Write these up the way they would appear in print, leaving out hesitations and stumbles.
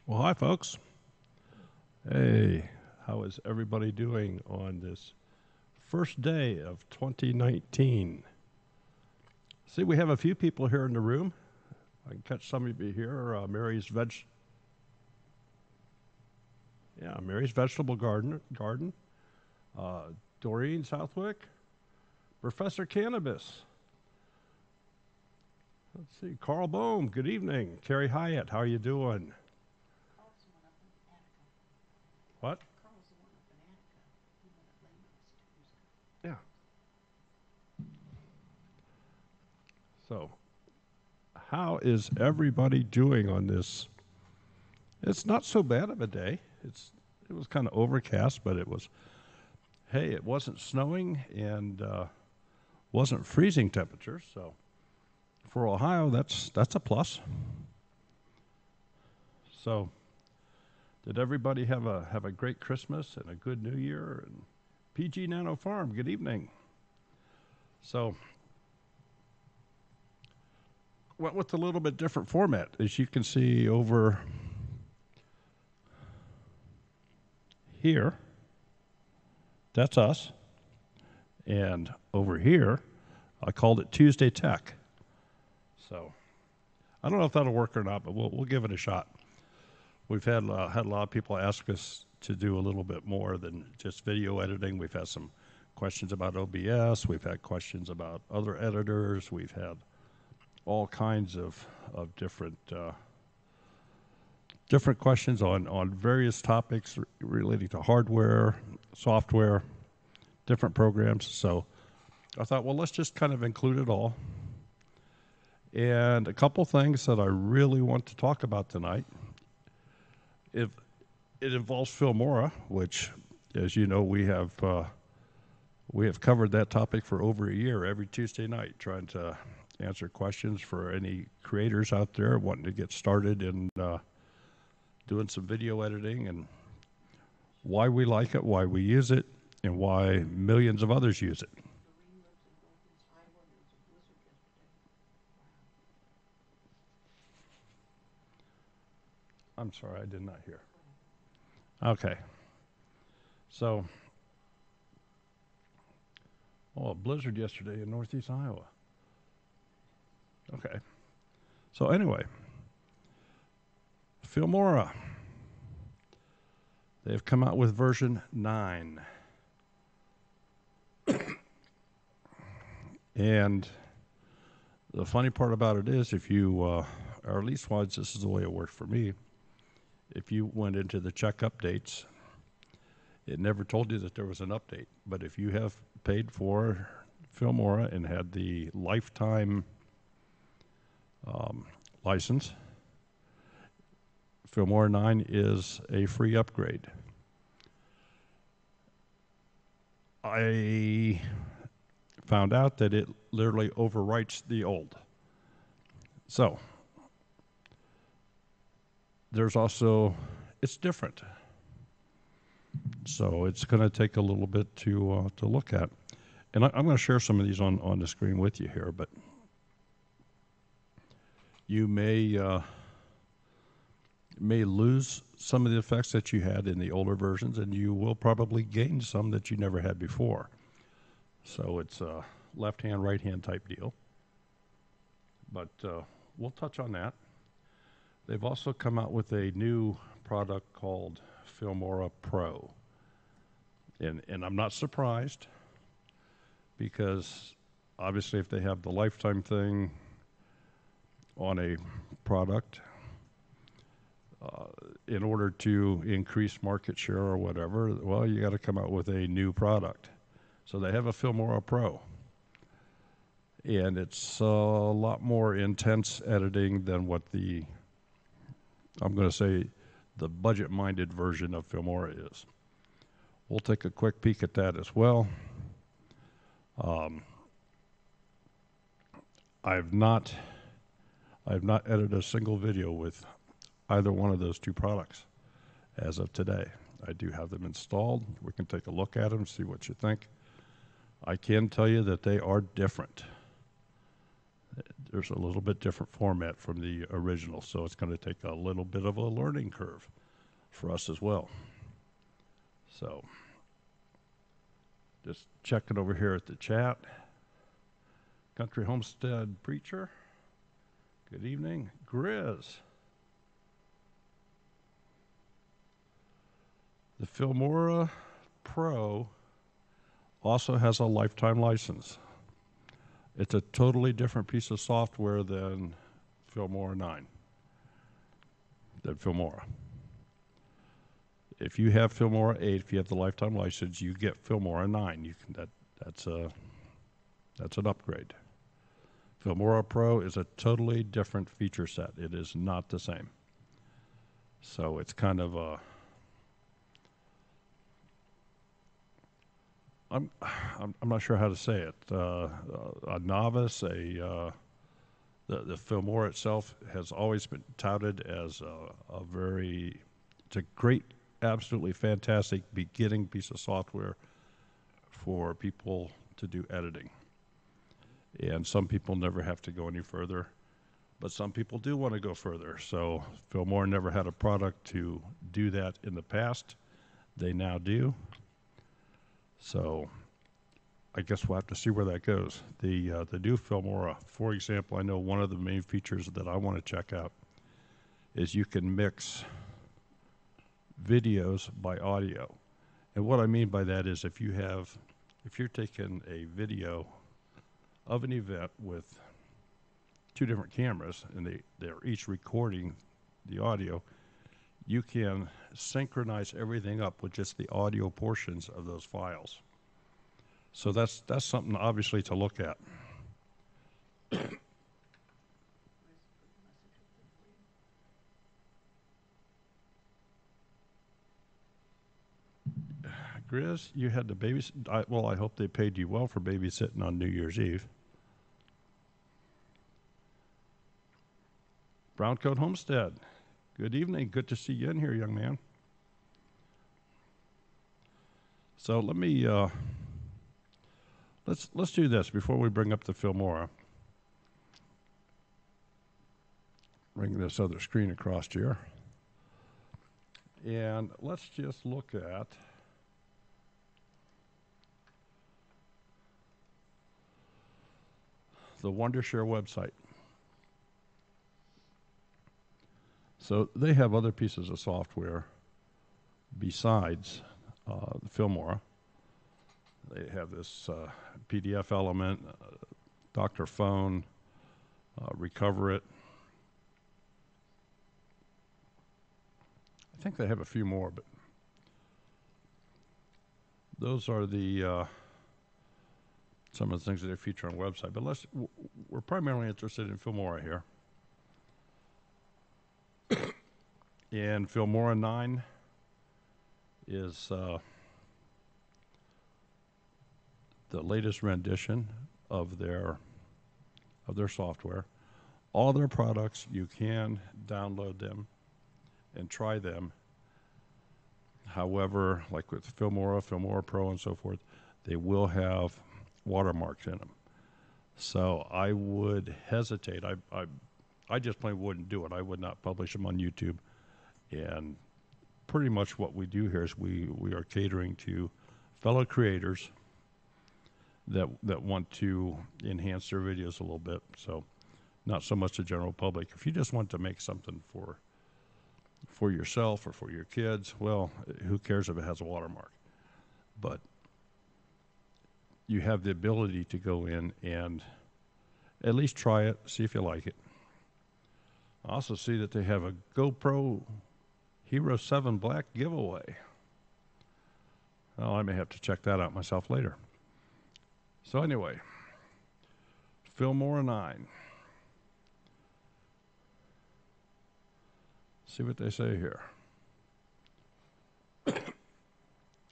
Well, hi, folks. Hey, how is everybody doing on this first day of 2019? See, we have a few people here in the room. I can catch some of you here. Mary's Vegetable Garden. Doreen Southwick, Professor Cannabis. Let's see, Carl Bohm. Good evening. Carrie Hyatt, how are you doing? What? Yeah. So, how is everybody doing on this? It's not so bad of a day. It was kind of overcast, but it wasn't snowing and wasn't freezing temperatures. So, for Ohio, that's a plus. So, did everybody have a great Christmas and a good New Year? And PG Nano Farm, good evening. So, went with a little bit different format. As you can see over here, that's us. And over here, I called it Tuesday Tech. So, I don't know if that'll work or not, but we'll give it a shot. We've had a lot of people ask us to do a little bit more than just video editing. We've had some questions about OBS. We've had questions about other editors. We've had all kinds of different questions on various topics relating to hardware, software, different programs. So I thought, well, let's just kind of include it all. And a couple things that I really want to talk about tonight. If it involves Filmora, which, as you know, we have covered that topic for over a year, every Tuesday night, trying to answer questions for any creators out there wanting to get started in doing some video editing and why we like it, why we use it, and why millions of others use it. I'm sorry, I did not hear. Okay. So, a blizzard yesterday in northeast Iowa. Okay. So anyway, Filmora. They've come out with version 9. And the funny part about it is if you, or at least once, this is the way it worked for me, if you went into the check updates, it never told you that there was an update. But if you have paid for Filmora and had the lifetime license, Filmora 9 is a free upgrade. I found out that it literally overwrites the old. So, there's also, it's different. So it's going to take a little bit to look at. And I'm going to share some of these on the screen with you here, but you may lose some of the effects that you had in the older versions, and you will probably gain some that you never had before. So it's a left-hand, right-hand type deal. But we'll touch on that. They've also come out with a new product called FILMORA Pro. And I'm not surprised because obviously if they have the lifetime thing on a product, in order to increase market share or whatever, well, you got to come out with a new product. So they have a FILMORA Pro. And it's a lot more intense editing than what I'm going to say, the budget-minded version of Filmora is. We'll take a quick peek at that as well. I've not edited a single video with either one of those two products as of today. I do have them installed. We can take a look at them, see what you think. I can tell you that they are different. there's a little bit different format from the original, so it's going to take a little bit of a learning curve for us as well. So just checking over here at the chat. Country Homestead Preacher, good evening. Grizz. The Filmora Pro also has a lifetime license. It's a totally different piece of software than Filmora 9, than Filmora. If you have Filmora 8, if you have the lifetime license, you get Filmora 9. You can, that's an upgrade. Filmora Pro is a totally different feature set. It is not the same. So it's kind of a, I'm not sure how to say it. A novice, the Filmora itself has always been touted as a very, it's a great, absolutely fantastic beginning piece of software for people to do editing. And some people never have to go any further, but some people do want to go further. So Filmora never had a product to do that in the past. They now do. So I guess we'll have to see where that goes. The new Filmora, for example, I know one of the main features that I want to check out is you can mix videos by audio. And what I mean by that is if you're taking a video of an event with two different cameras and they're each recording the audio, you can synchronize everything up with just the audio portions of those files. So that's something obviously to look at. Grizz, you had to babysit. Well, I hope they paid you well for babysitting on New Year's Eve. Browncoat Homestead, good evening. Good to see you in here, young man. So let me let's do this before we bring up the Filmora. Bring this other screen across here, and let's just look at the Wondershare website. So they have other pieces of software besides the Filmora. They have this PDF element, Dr. Phone, Recover It. I think they have a few more, but those are the some of the things that they feature on the website. But we're primarily interested in Filmora here. And Filmora 9 is the latest rendition of their software. All their products, you can download them and try them. However, like with Filmora Pro and so forth, they will have watermarks in them. So I would hesitate. I just plain wouldn't do it. I would not publish them on YouTube. And pretty much what we do here is we are catering to fellow creators that want to enhance their videos a little bit. So not so much the general public. If you just want to make something for yourself or for your kids, well, who cares if it has a watermark? But you have the ability to go in and at least try it, see if you like it. I also see that they have a GoPro Hero 7 Black giveaway. Well, I may have to check that out myself later. So anyway, Filmora 9. See what they say here.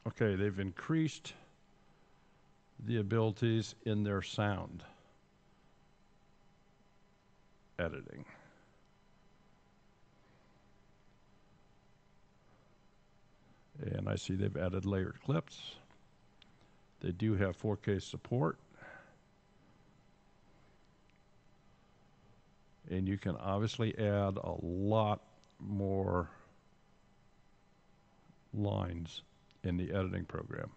Okay, they've increased the abilities in their sound editing. And I see they've added layered clips. They do have 4K support. And you can obviously add a lot more lines in the editing program.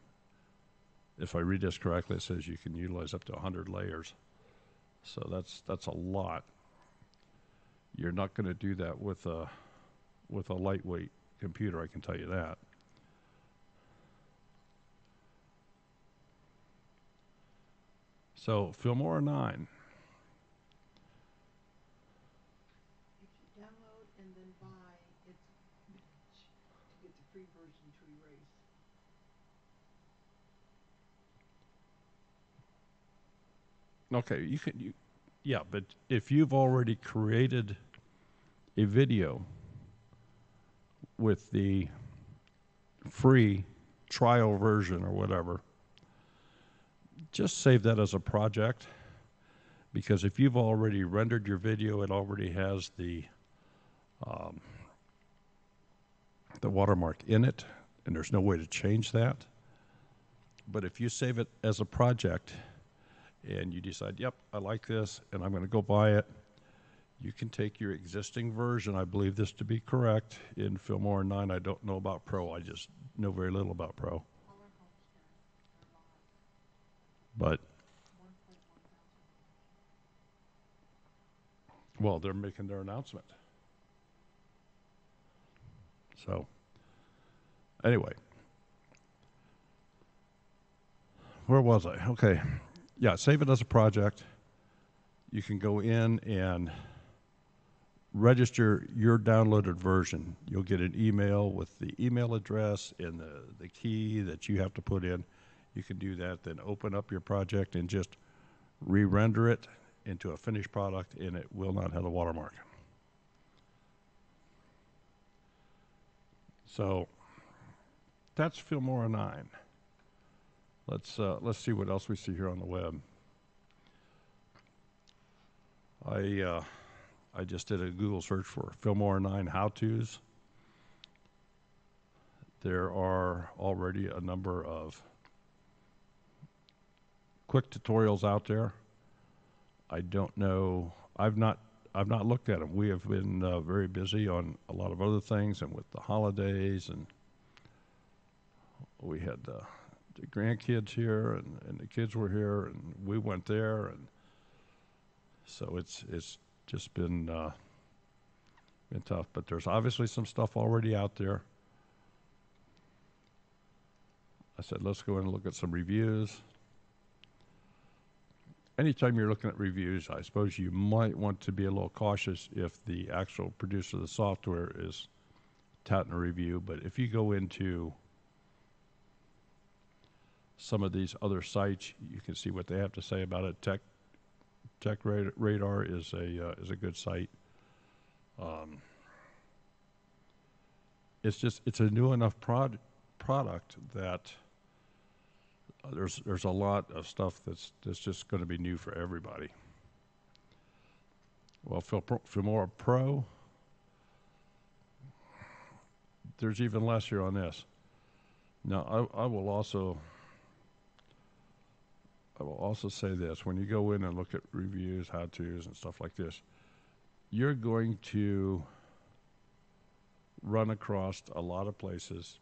If I read this correctly, it says you can utilize up to 100 layers. So that's a lot. You're not going to do that with a lightweight computer, I can tell you that. So Filmora 9. If you download and then buy, it's to get the free version to erase. Okay, yeah, but if you've already created a video with the free trial version or whatever, just save that as a project, because if you've already rendered your video, it already has the watermark in it, and there's no way to change that. But if you save it as a project and you decide, yep, I like this, and I'm going to go buy it, you can take your existing version. I believe this to be correct in Filmora 9. I don't know about Pro. I just know very little about Pro. But, well, they're making their announcement. So, anyway. Where was I? Okay. Yeah, save it as a project. You can go in and register your downloaded version. You'll get an email with the email address and the key that you have to put in. You can do that, then open up your project and just re-render it into a finished product, and it will not have a watermark. So that's Filmora 9. Let's see what else we see here on the web. I just did a Google search for Filmora 9 how-tos. There are already a number of quick tutorials out there. I don't know. I've not looked at them. We have been very busy on a lot of other things, and with the holidays, and we had the grandkids here, and the kids were here, and we went there, and so it's just been tough. But there's obviously some stuff already out there. I said, let's go in and look at some reviews. Anytime you're looking at reviews, I suppose you might want to be a little cautious if the actual producer of the software is touting a review. But if you go into some of these other sites, you can see what they have to say about it. Tech Radar is a good site. It's a new enough product that there's a lot of stuff that's just going to be new for everybody. Well, Filmora Pro, there's even less here on this. Now, I will also say this: when you go in and look at reviews, how-tos, and stuff like this, you're going to run across a lot of places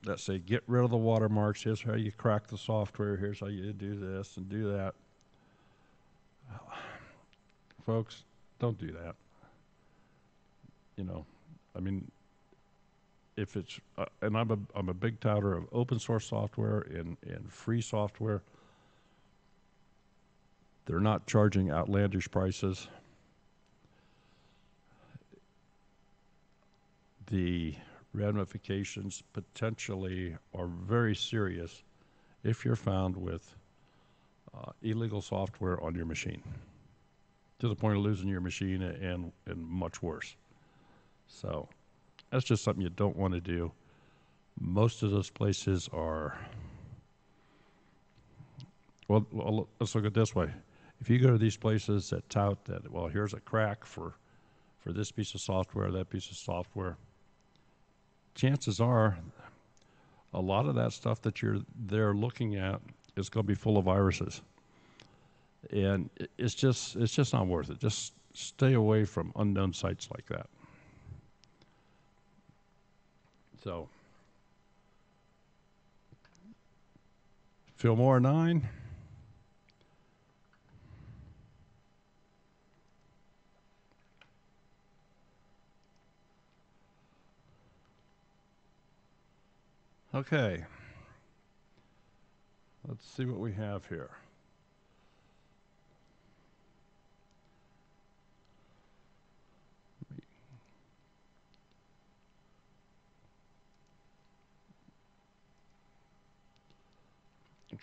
that say, get rid of the watermarks, here's how you crack the software, here's how you do this and do that. Folks, don't do that. You know, I mean, if it's, and I'm a big touter of open source software and free software. They're not charging outlandish prices. The ramifications potentially are very serious if you're found with illegal software on your machine, to the point of losing your machine and much worse. So that's just something you don't want to do. Most of those places are, well, let's look at it this way. If you go to these places that tout that, well, here's a crack for this piece of software, that piece of software, chances are a lot of that stuff that they're looking at is going to be full of viruses. And it's just not worth it. Just stay away from unknown sites like that. So, Filmora 9. Okay. Let's see what we have here.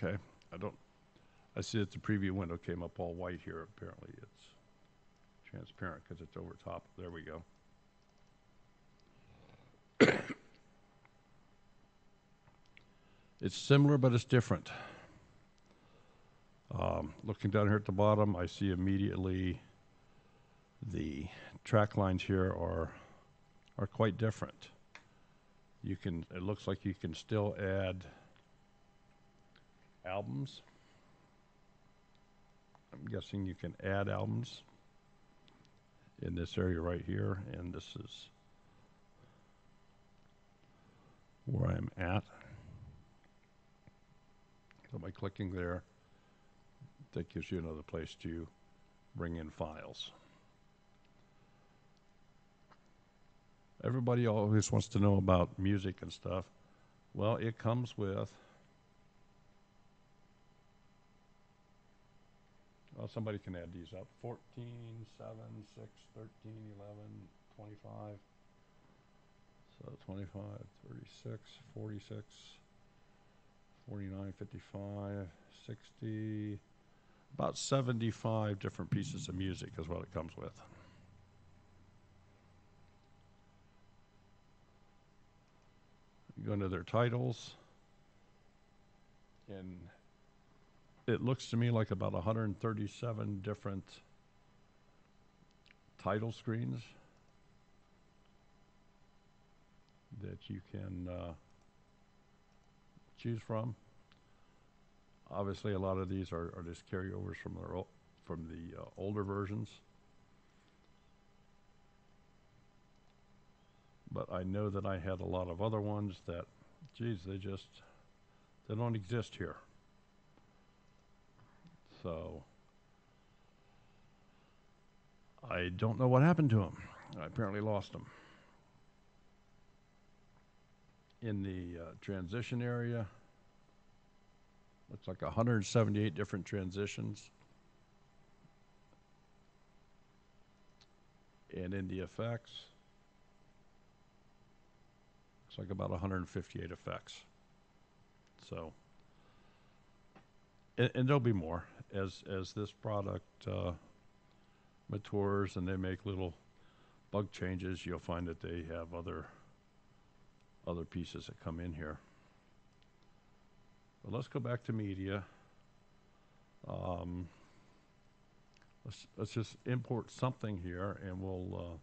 Okay, I see that the preview window came up all white here. Apparently it's transparent because it's over top. There we go. It's similar, but it's different. Looking down here at the bottom, I see immediately the track lines here are quite different. It looks like you can still add albums. I'm guessing you can add albums in this area right here, and this is where I'm at. So by clicking there, that gives you another place to bring in files. Everybody always wants to know about music and stuff. Well, it comes with, well, somebody can add these up. 14, 7, 6, 13, 11, 25. So 25, 36, 46, 49, 55, 60, about 75 different pieces of music is what it comes with. You go into their titles, and it looks to me like about 137 different title screens that you can choose from. Obviously, a lot of these are just carryovers from the older versions. But I know that I had a lot of other ones that, geez, they don't exist here. So I don't know what happened to them. I apparently lost them. In the transition area, looks like 178 different transitions. And in the effects, looks like about 158 effects. So, and there'll be more as this product matures and they make little bug changes. You'll find that they have other pieces that come in here. But let's go back to media. Let's just import something here, and we'll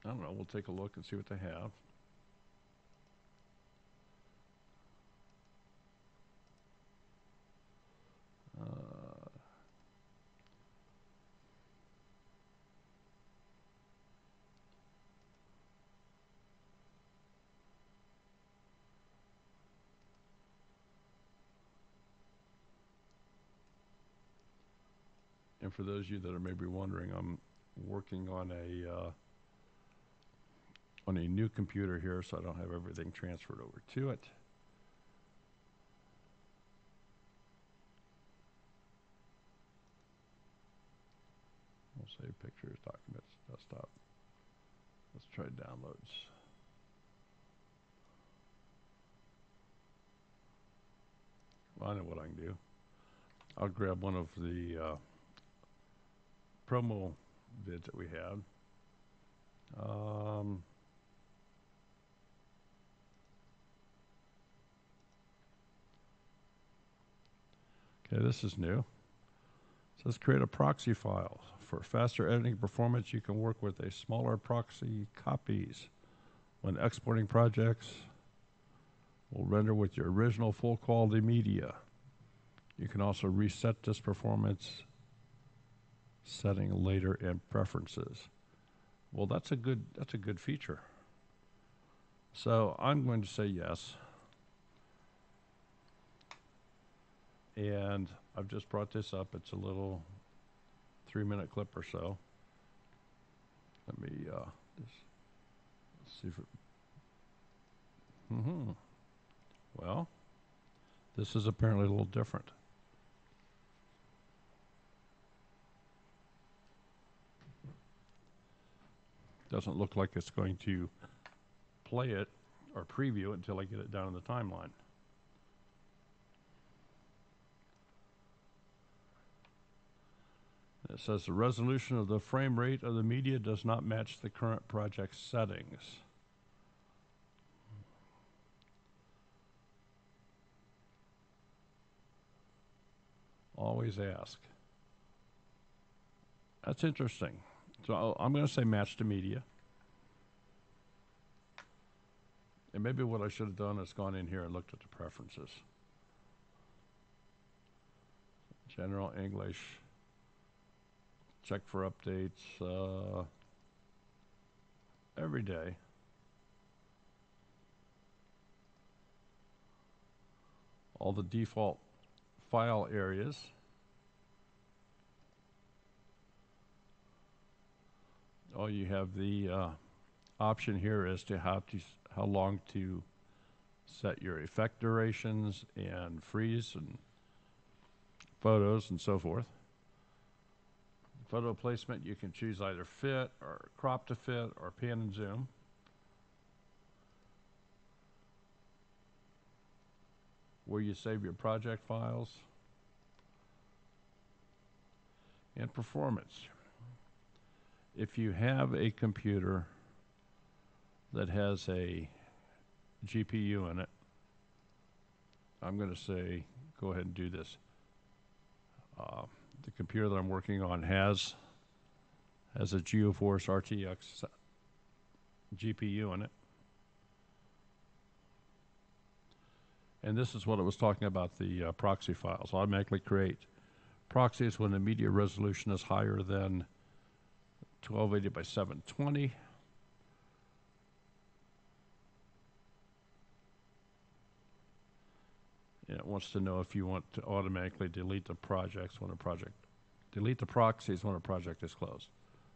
I don't know. We'll take a look and see what they have. And for those of you that are maybe wondering, I'm working on a new computer here, so I don't have everything transferred over to it. We'll save pictures, documents, desktop. Let's try downloads. Well, I know what I can do. I'll grab one of the promo vids that we had. Okay, this is new. It says create a proxy file. For faster editing performance, you can work with a smaller proxy copies when exporting projects will render with your original full quality media. You can also reset this performance setting later in preferences. Well, that's a good feature. So I'm going to say yes. And I've just brought this up. It's a little 3-minute clip or so. Let me just see if it. Well, this is apparently a little different. Doesn't look like it's going to play it or preview it until I get it down in the timeline. It says the resolution of the frame rate of the media does not match the current project settings. Always ask. That's interesting. So I'm going to say match to media. And maybe what I should have done is gone in here and looked at the preferences. General English. Check for updates every day. All the default file areas. Oh, you have the option here as to how long to set your effect durations and freeze and photos and so forth. Photo placement, you can choose either fit or crop to fit or pan and zoom. Where you save your project files. And performance. If you have a computer that has a GPU in it, I'm going to say go ahead and do this. The computer that I'm working on has a GeForce RTX GPU in it. And this is what it was talking about, the proxy files. Automatically create proxies when the media resolution is higher than 1280 by 720. And it wants to know if you want to automatically delete the delete the proxies when a project is closed.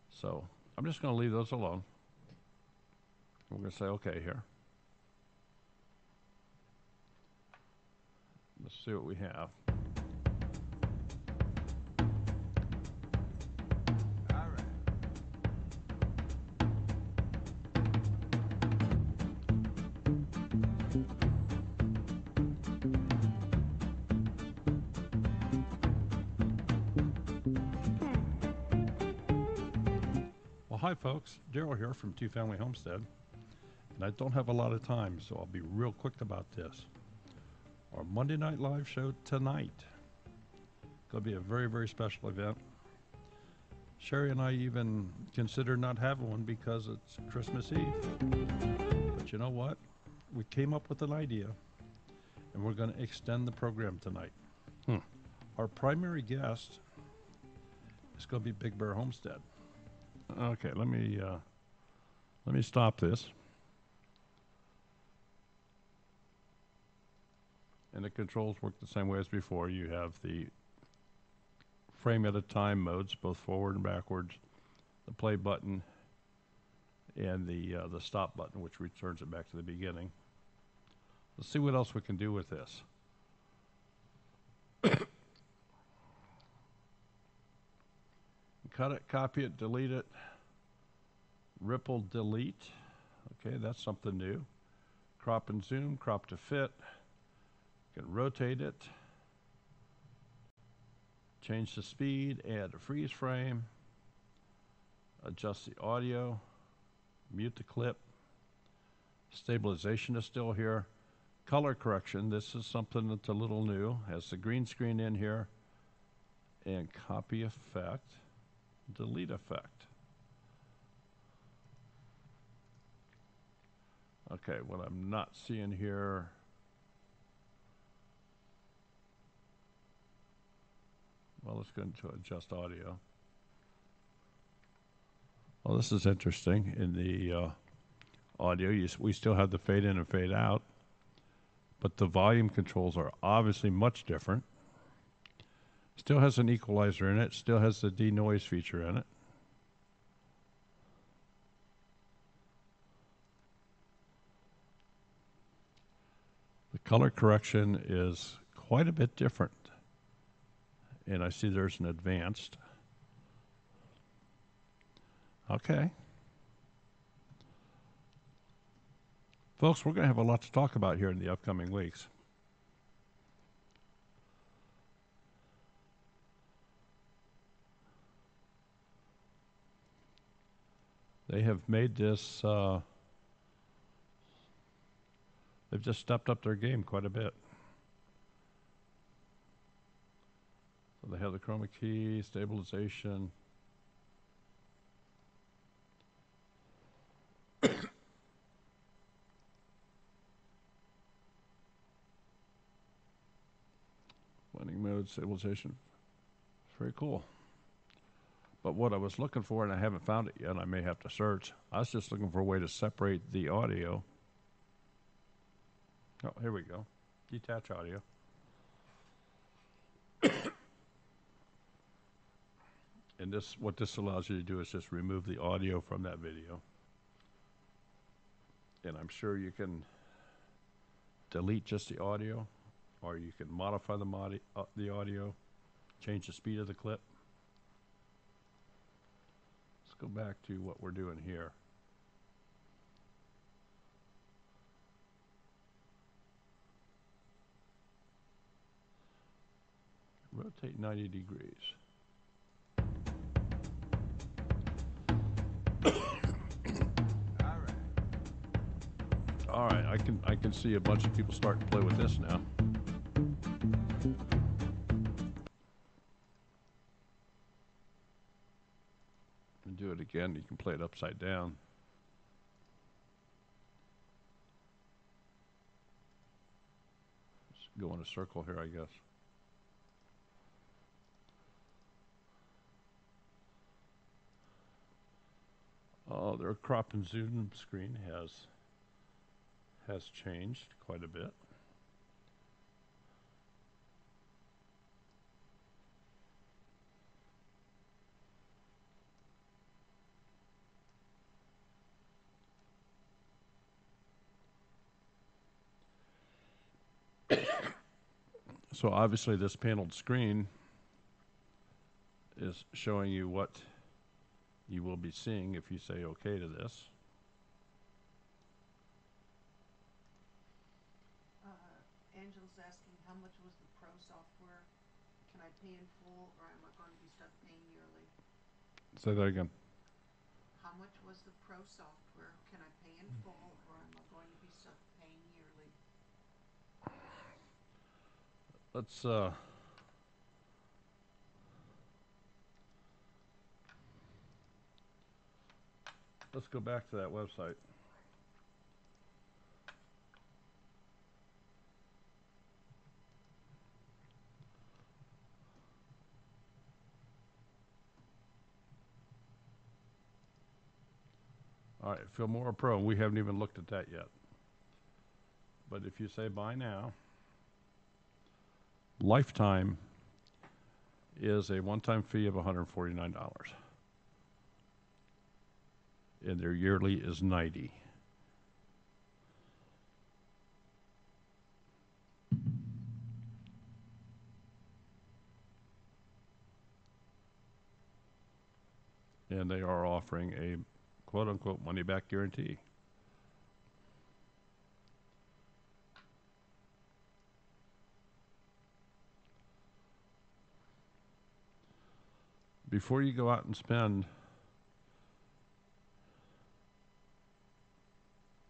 So I'm just going to leave those alone. We're going to say OK here. Let's see what we have. Hi folks, Daryl here from Two Family Homestead, and I don't have a lot of time, so I'll be real quick about this. Our Monday Night Live show tonight. Going to be a very, very special event. Sherry and I even considered not having one because it's Christmas Eve. But you know what? We came up with an idea, and we're going to extend the program tonight. Our primary guest is going to be Big Bear Homestead. Okay, let me stop this. And the controls work the same way as before. You have the frame at a time modes, both forward and backwards, the play button, and the stop button, which returns it back to the beginning. Let's see what else we can do with this. Cut it, copy it, delete it, ripple, delete. Okay, that's something new. Crop and zoom, crop to fit. You can rotate it. Change the speed, add a freeze frame. Adjust the audio. Mute the clip. Stabilization is still here. Color correction, this is something that's a little new. Has the green screen in here. And copy effect. Delete effect. Okay, what I'm not seeing here, Well, let's go into adjust audio. Well, this is interesting. In the audio, we still have the fade in and fade out, but the volume controls are obviously much different. Still has an equalizer in it, still has the denoise feature in it. The color correction is quite a bit different. And I see there's an advanced. Okay. Folks, we're going to have a lot to talk about here in the upcoming weeks. They have made this, they've just stepped up their game quite a bit. So they have the chroma key, stabilization. Blending mode, stabilization. It's very cool. But what I was looking for, and I haven't found it yet, I may have to search, I was just looking for a way to separate the audio. Oh, here we go. Detach audio. And this, what this allows you to do is just remove the audio from that video. And I'm sure you can delete just the audio, or you can modify the audio, change the speed of the clip. Let's go back to what we're doing here. Rotate 90 degrees. All right, I can see a bunch of people starting to play with this now. And do it again. You can play it upside down. Just go in a circle here, I guess. Oh, their crop and zoom screen has changed quite a bit. So obviously this paneled screen is showing you what you will be seeing if you say okay to this. Angela's asking how much was the Pro software? Can I pay in full or am I going to be stuck paying yearly? Say that again. How much was the Pro software? Can I pay in full or am I going to be stuck paying yearly? Let's go back to that website. All right, Filmora Pro, we haven't even looked at that yet. But if you say buy now, lifetime is a one-time fee of $149. And their yearly is $90. And they are offering a quote-unquote money-back guarantee. Before you go out and spend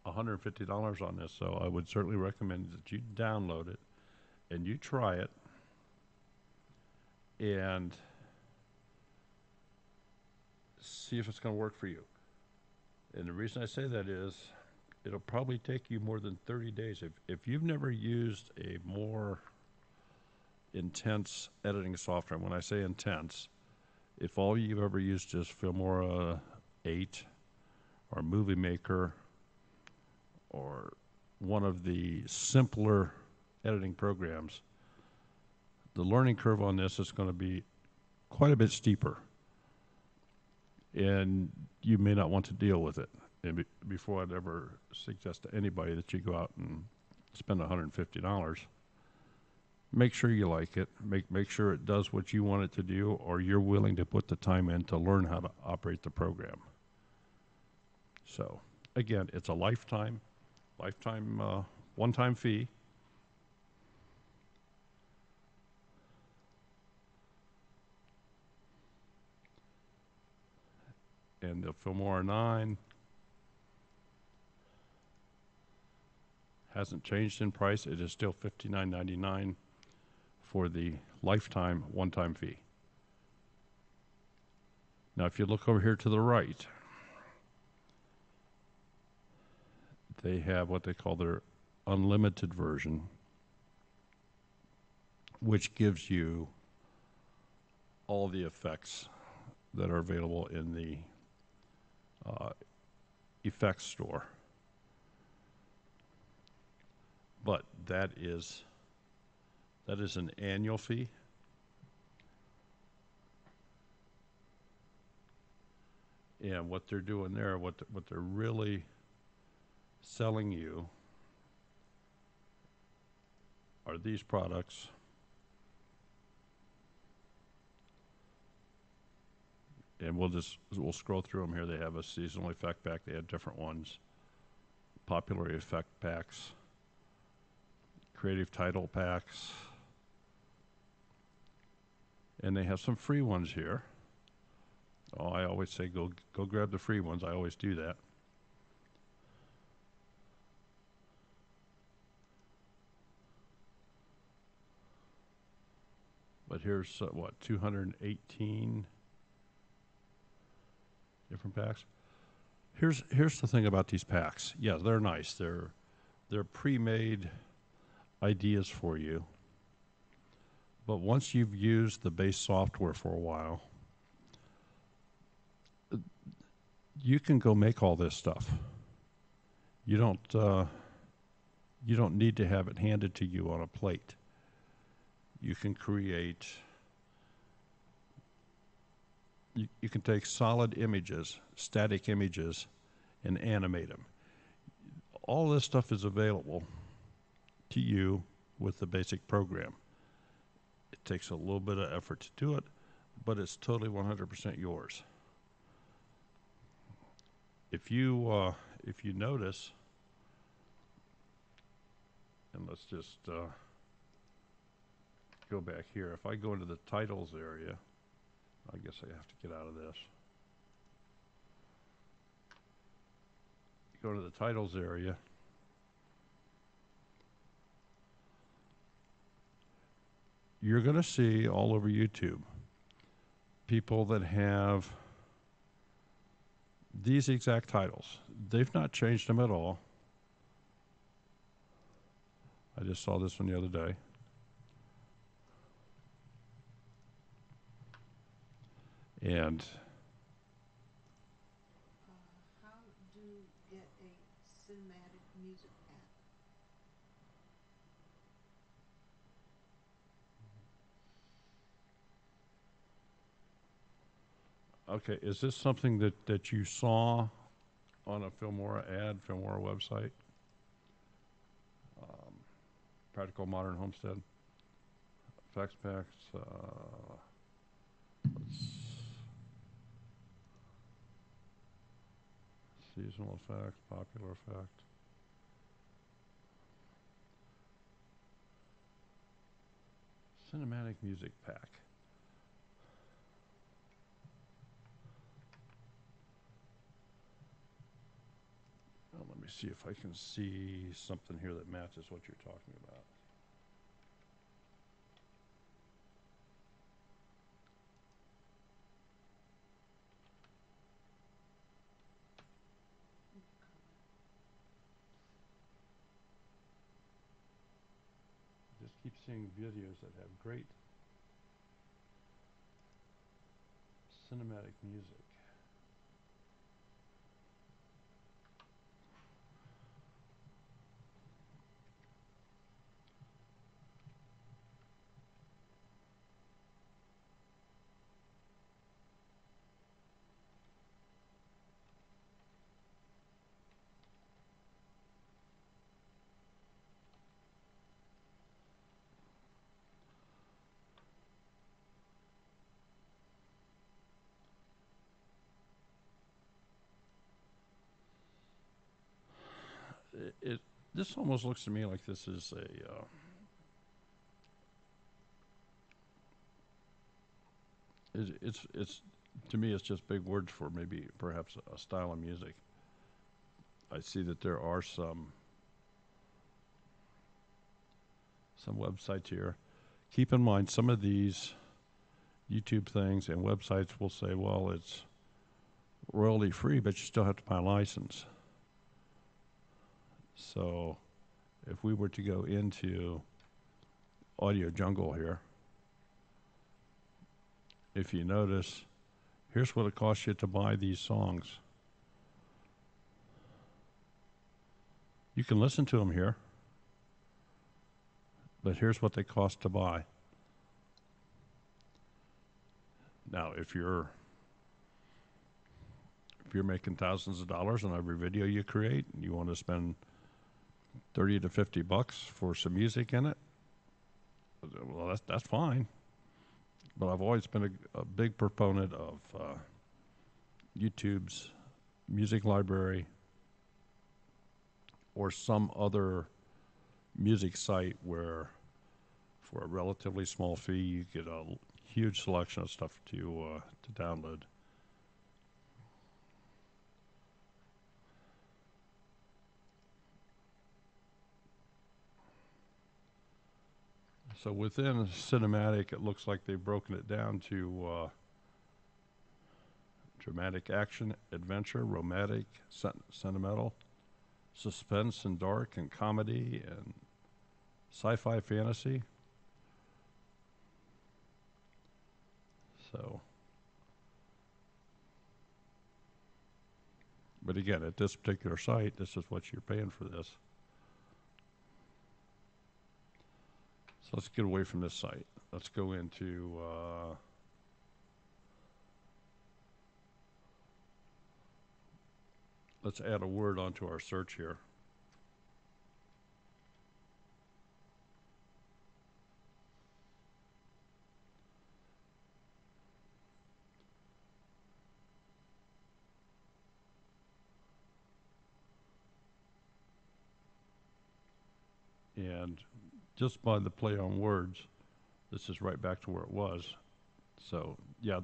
$150 on this, so I would certainly recommend that you download it and you try it and see if it's going to work for you. And the reason I say that is it'll probably take you more than 30 days. If you've never used a more intense editing software. When I say intense, if all you've ever used is Filmora 8 or Movie Maker or one of the simpler editing programs, the learning curve on this is going to be quite a bit steeper, and you may not want to deal with it. And before I'd ever suggest to anybody that you go out and spend $150, make sure you like it. Make sure it does what you want it to do, or you're willing to put the time in to learn how to operate the program. So again, it's a lifetime one-time fee. And the Filmora 9 hasn't changed in price. It is still $59.99 for the lifetime one-time fee. Now, if you look over here to the right, they have what they call their unlimited version, which gives you all the effects that are available in the effects store. But that is an annual fee. And what they're doing there, what they're really selling you are these products. And we'll scroll through them here. They have a seasonal effect pack. They have different ones. Popular effect packs. Creative title packs. And they have some free ones here. Oh, I always say go grab the free ones. I always do that. But here's what, 218 different packs. Here's the thing about these packs. Yeah, they're nice. They're pre-made ideas for you. But once you've used the base software for a while, you can go make all this stuff. You don't need to have it handed to you on a plate. You can create. You can take solid images, static images, and animate them. All this stuff is available to you with the basic program. It takes a little bit of effort to do it, but it's totally 100% yours. If you notice, and let's just go back here. If I go into the titles area, I guess I have to get out of this. Go to the titles area. You're going to see all over YouTube people that have these exact titles. They've not changed them at all. I just saw this one the other day. And how do you get a cinematic music pack? okay, is this something that you saw on a Filmora ad, Filmora website? Practical Modern Homestead. Effects packs. Seasonal effect, popular effect. Cinematic music pack. Well, let me see if I can see something here that matches what you're talking about. Just keeps seeing videos that have great cinematic music. This almost looks to me like this is a it's to me it's just big words for maybe perhaps a style of music. I see that there are some websites here. Keep in mind some of these YouTube things and websites will say, well, it's royalty free, but you still have to buy a license. So if we were to go into Audio Jungle here, if you notice, here's what it costs you to buy these songs. You can listen to them here, but here's what they cost to buy. Now, if you're making thousands of dollars on every video you create, and you want to spend 30 to 50 bucks for some music in it, well, that's fine. But I've always been a big proponent of YouTube's music library or some other music site where for a relatively small fee you get a huge selection of stuff to download. So within cinematic, it looks like they've broken it down to dramatic action, adventure, romantic, sentimental, suspense and dark, and comedy, and sci-fi fantasy. So, but again, at this particular site, this is what you're paying for this. So let's get away from this site. Let's go into let's add a word onto our search here. And just by the play on words, this is right back to where it was. So yeah,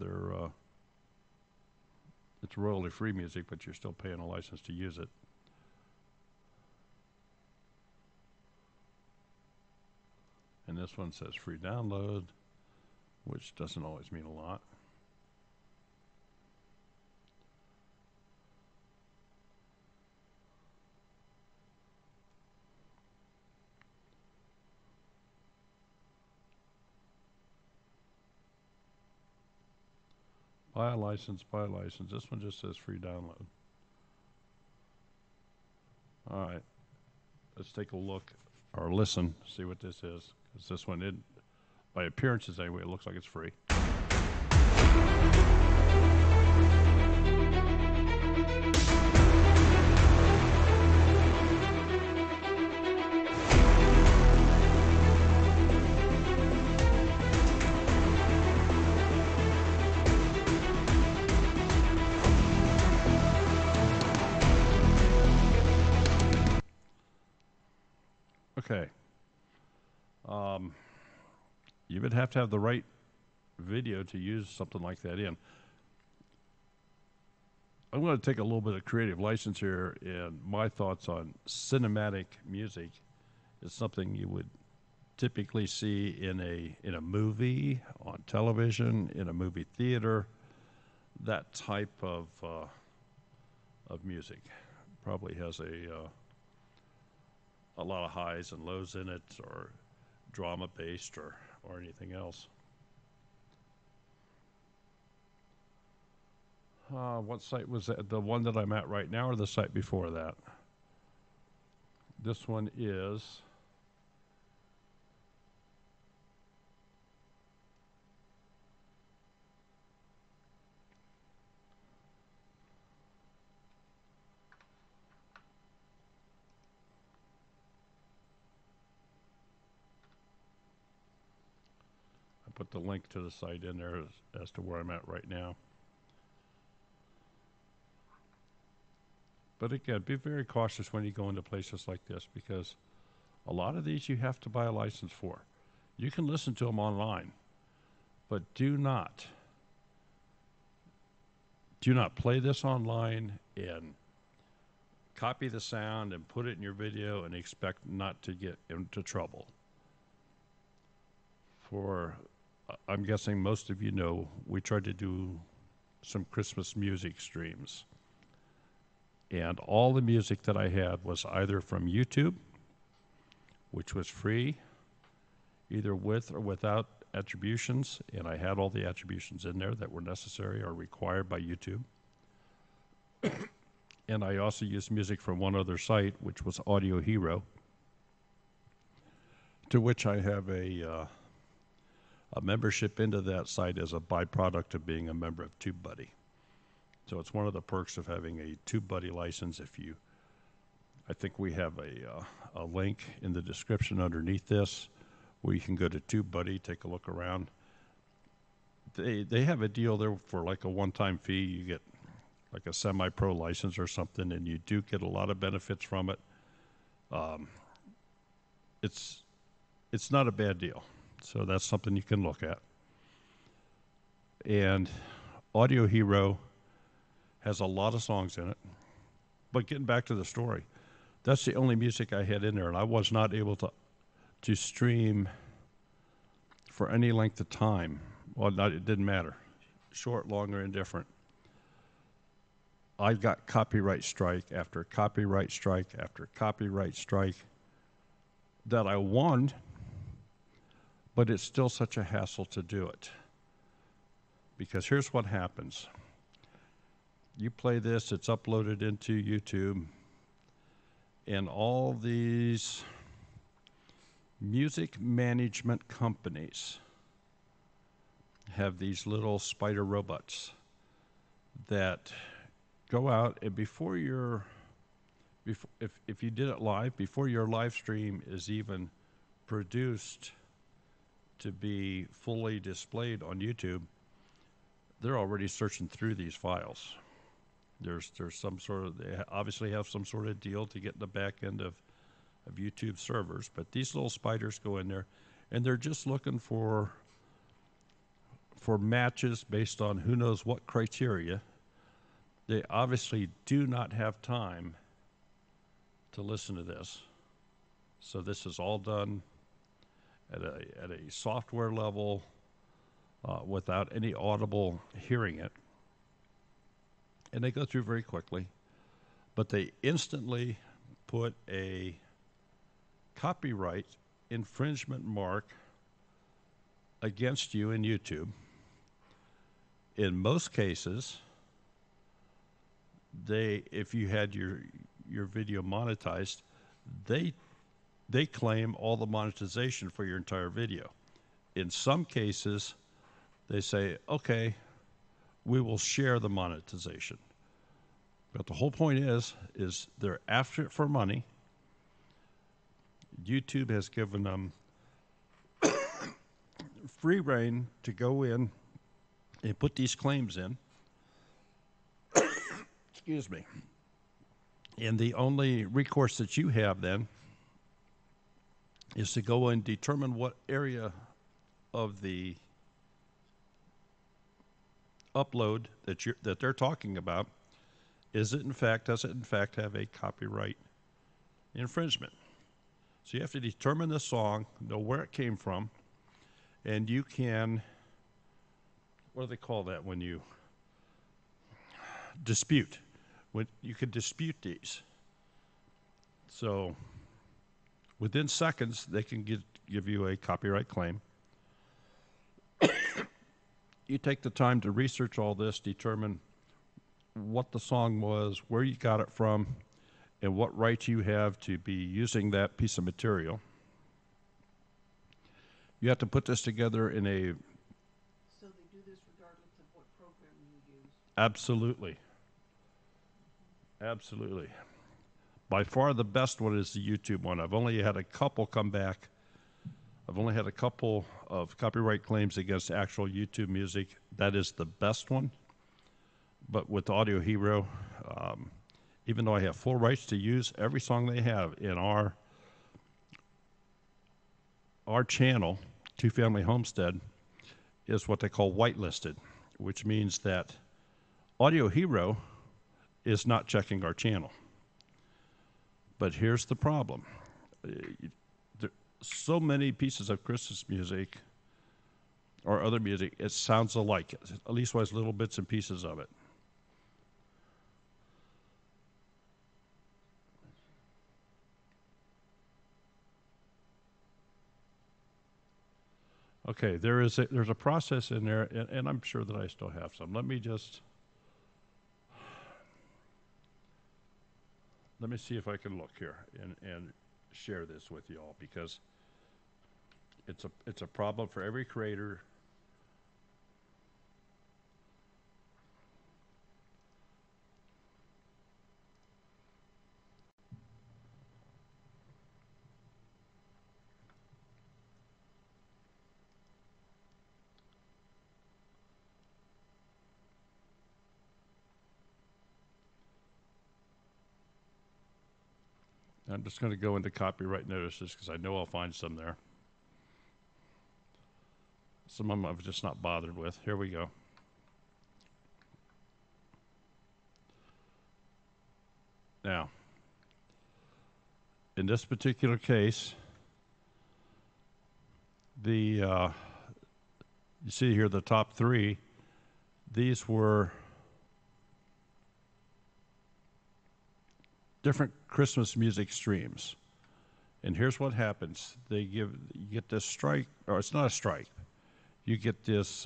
it's royalty free music, but you're still paying a license to use it. And this one says free download, which doesn't always mean a lot. Buy a license, buy a license. This one just says free download. All right, let's take a look or listen, see what this is. Because this one, by appearances anyway, it looks like it's free. Okay. You would have to have the right video to use something like that in. I'm going to take a little bit of creative license here, and my thoughts on cinematic music is something you would typically see in a movie, on television, in a movie theater. That type of music probably has a lot of highs and lows in it, or drama-based or anything else. What site was that? The one that I'm at right now or the site before that? This one is... I put the link to the site in there as to where I'm at right now. But again, be very cautious when you go into places like this, because a lot of these you have to buy a license for. You can listen to them online, but do not play this online and copy the sound and put it in your video and expect not to get into trouble. I'm guessing most of you know, we tried to do some Christmas music streams. And all the music that I had was either from YouTube, which was free, either with or without attributions, and I had all the attributions in there that were necessary or required by YouTube. And I also used music from one other site, which was Audio Hero, to which I have a membership into that site as a byproduct of being a member of TubeBuddy. So it's one of the perks of having a TubeBuddy license. I think we have a link in the description underneath this where you can go to TubeBuddy, take a look around. They have a deal there for like a one-time fee. You get like a semi-pro license or something, and you do get a lot of benefits from it. It's not a bad deal. So that's something you can look at. And Audio Hero has a lot of songs in it. But getting back to the story, that's the only music I had in there, and I was not able to stream for any length of time. Well, it didn't matter. Short, long, or indifferent. I got copyright strike after copyright strike after copyright strike that I won, but it's still such a hassle to do it. Because here's what happens. You play this, it's uploaded into YouTube, and all these music management companies have these little spider robots that go out, and if you did it live, before your live stream is even produced to be fully displayed on YouTube, they're already searching through these files. There's some sort of, they obviously have some sort of deal to get in the back end of YouTube servers, but these little spiders go in there, and they're just looking for matches based on who knows what criteria. They obviously do not have time to listen to this. So this is all done at a software level without any audible hearing it. And they go through very quickly, but they instantly put a copyright infringement mark against you in YouTube. In most cases, if you had your video monetized, they claim all the monetization for your entire video. In some cases, they say, okay, we will share the monetization. But the whole point is they're after it for money. YouTube has given them free rein to go in and put these claims in. Excuse me. And the only recourse that you have then is to go and determine what area of the upload that they're talking about does it in fact have a copyright infringement. So you have to determine the song, know where it came from, and you can, what do they call that when you dispute? When you can dispute these. So within seconds, they can give you a copyright claim. You take the time to research all this, determine what the song was, where you got it from, and what rights you have to be using that piece of material. You have to put this together in a... So they do this regardless of what program you use? Absolutely. Absolutely. By far the best one is the YouTube one. I've only had a couple come back. I've only had a couple of copyright claims against actual YouTube music. That is the best one. But with Audio Hero, even though I have full rights to use every song they have in our channel, Two Family Homestead, is what they call whitelisted, which means that Audio Hero is not checking our channel. But here's the problem. So many pieces of Christmas music or other music, it sounds alike, at least was little bits and pieces of it. Okay, there's a process in there, and I'm sure that I still have some. Let me see if I can look here and share this with you all, because it's a problem for every creator. I'm just going to go into copyright notices because I know I'll find some there. Some of them I've just not bothered with. Here we go. Now, in this particular case, you see here the top three, these were different Christmas music streams. And here's what happens. You get this strike, or it's not a strike. You get this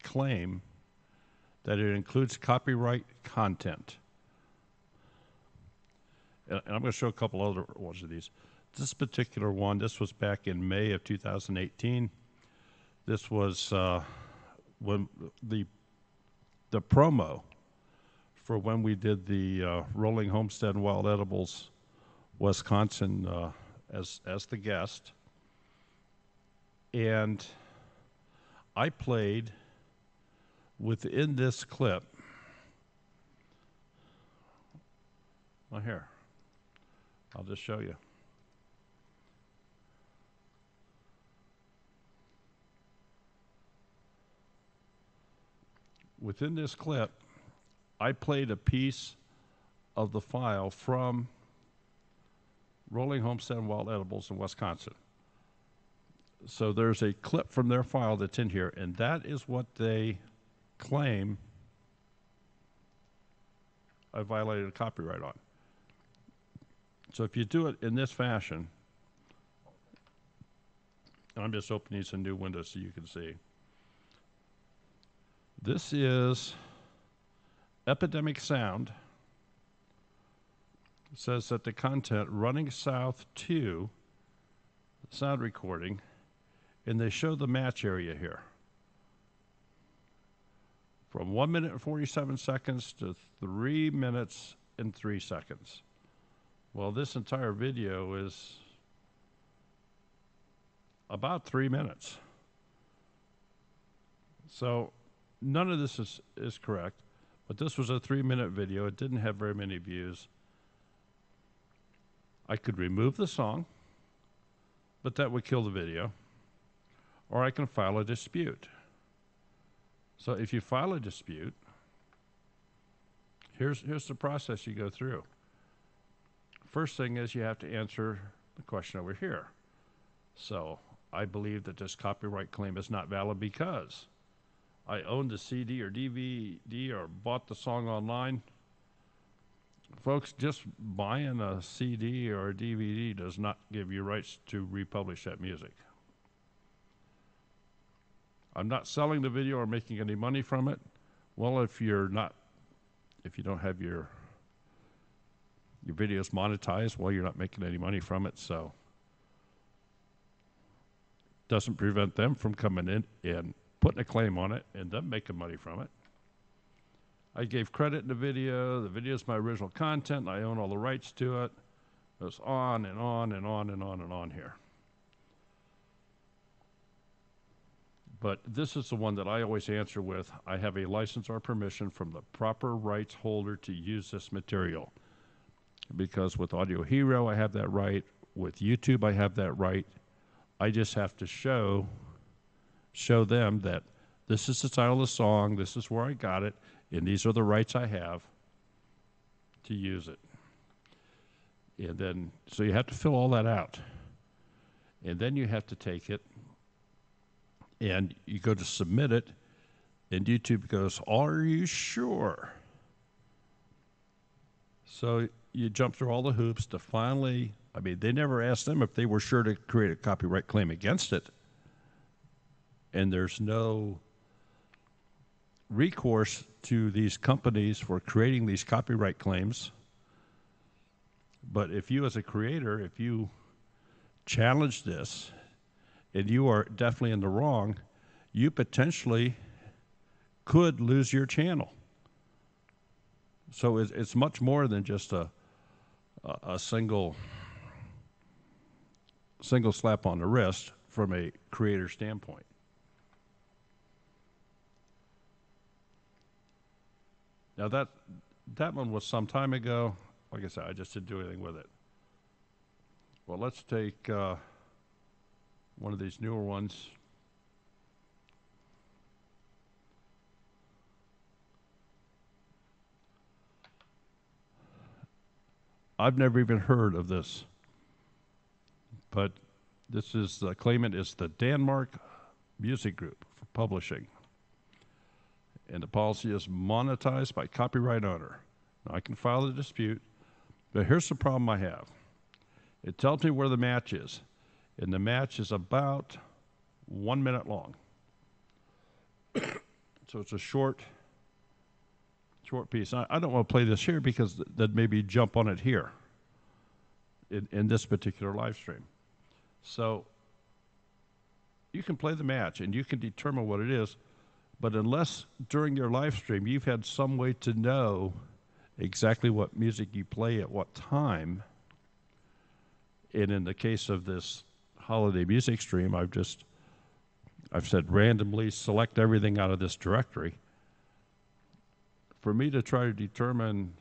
claim that it includes copyright content. And I'm going to show a couple other ones of these. This particular one, this was back in May of 2018. This was when the promo for when we did the Rolling Homestead and Wild Edibles Wisconsin as the guest. And I played within this clip. Well, here, I'll just show you. Within this clip, I played a piece of the file from Rolling Homestead and Wild Edibles in Wisconsin. So there's a clip from their file that's in here, and that is what they claim I violated a copyright on. So if you do it in this fashion, and I'm just opening some new windows so you can see. This is Epidemic Sound. It says that the content running south to sound recording, and they show the match area here. From 1 minute and 47 seconds to 3 minutes and 3 seconds. Well, this entire video is about 3 minutes. So none of this is correct, but this was a 3-minute video. It didn't have very many views. I could remove the song, but that would kill the video, or I can file a dispute. So if you file a dispute, here's the process you go through. First thing is you have to answer the question over here. So I believe that this copyright claim is not valid because I owned the CD or DVD or bought the song online, Folks, just buying a CD or a DVD does not give you rights to republish that music. I'm not selling the video or making any money from it. Well, if you don't have your videos monetized, well, you're not making any money from it, so doesn't prevent them from coming in and putting a claim on it and them making money from it. I gave credit in the video. The video is my original content. I own all the rights to it. It goes on and on and on and on and on here. But this is the one that I always answer with, I have a license or permission from the proper rights holder to use this material. Because with Audio Hero, I have that right. With YouTube, I have that right. I just have to show them that this is the title of the song, this is where I got it, and these are the rights I have to use it. And then, so you have to fill all that out. And then you have to take it, and you go to submit it, and YouTube goes, are you sure? So you jump through all the hoops to finally, I mean, they never asked them if they were sure to create a copyright claim against it. And there's no recourse to these companies for creating these copyright claims. But if you as a creator, if you challenge this and you are definitely in the wrong, you potentially could lose your channel. So it's much more than just a single slap on the wrist from a creator standpoint. Now that one was some time ago. Like I said, I just didn't do anything with it. Well, let's take one of these newer ones. I've never even heard of this, but this is the claimant is the Denmark Music Group for publishing. And the policy is monetized by copyright owner. Now, I can file the dispute, but here's the problem I have. It tells me where the match is, and the match is about 1 minute long. So it's a short piece. I don't want to play this here because that maybe jump on it here in this particular live stream. So you can play the match and you can determine what it is, but unless during your live stream you've had some way to know exactly what music you play at what time, and in the case of this holiday music stream, I've said randomly select everything out of this directory. For me to try to determine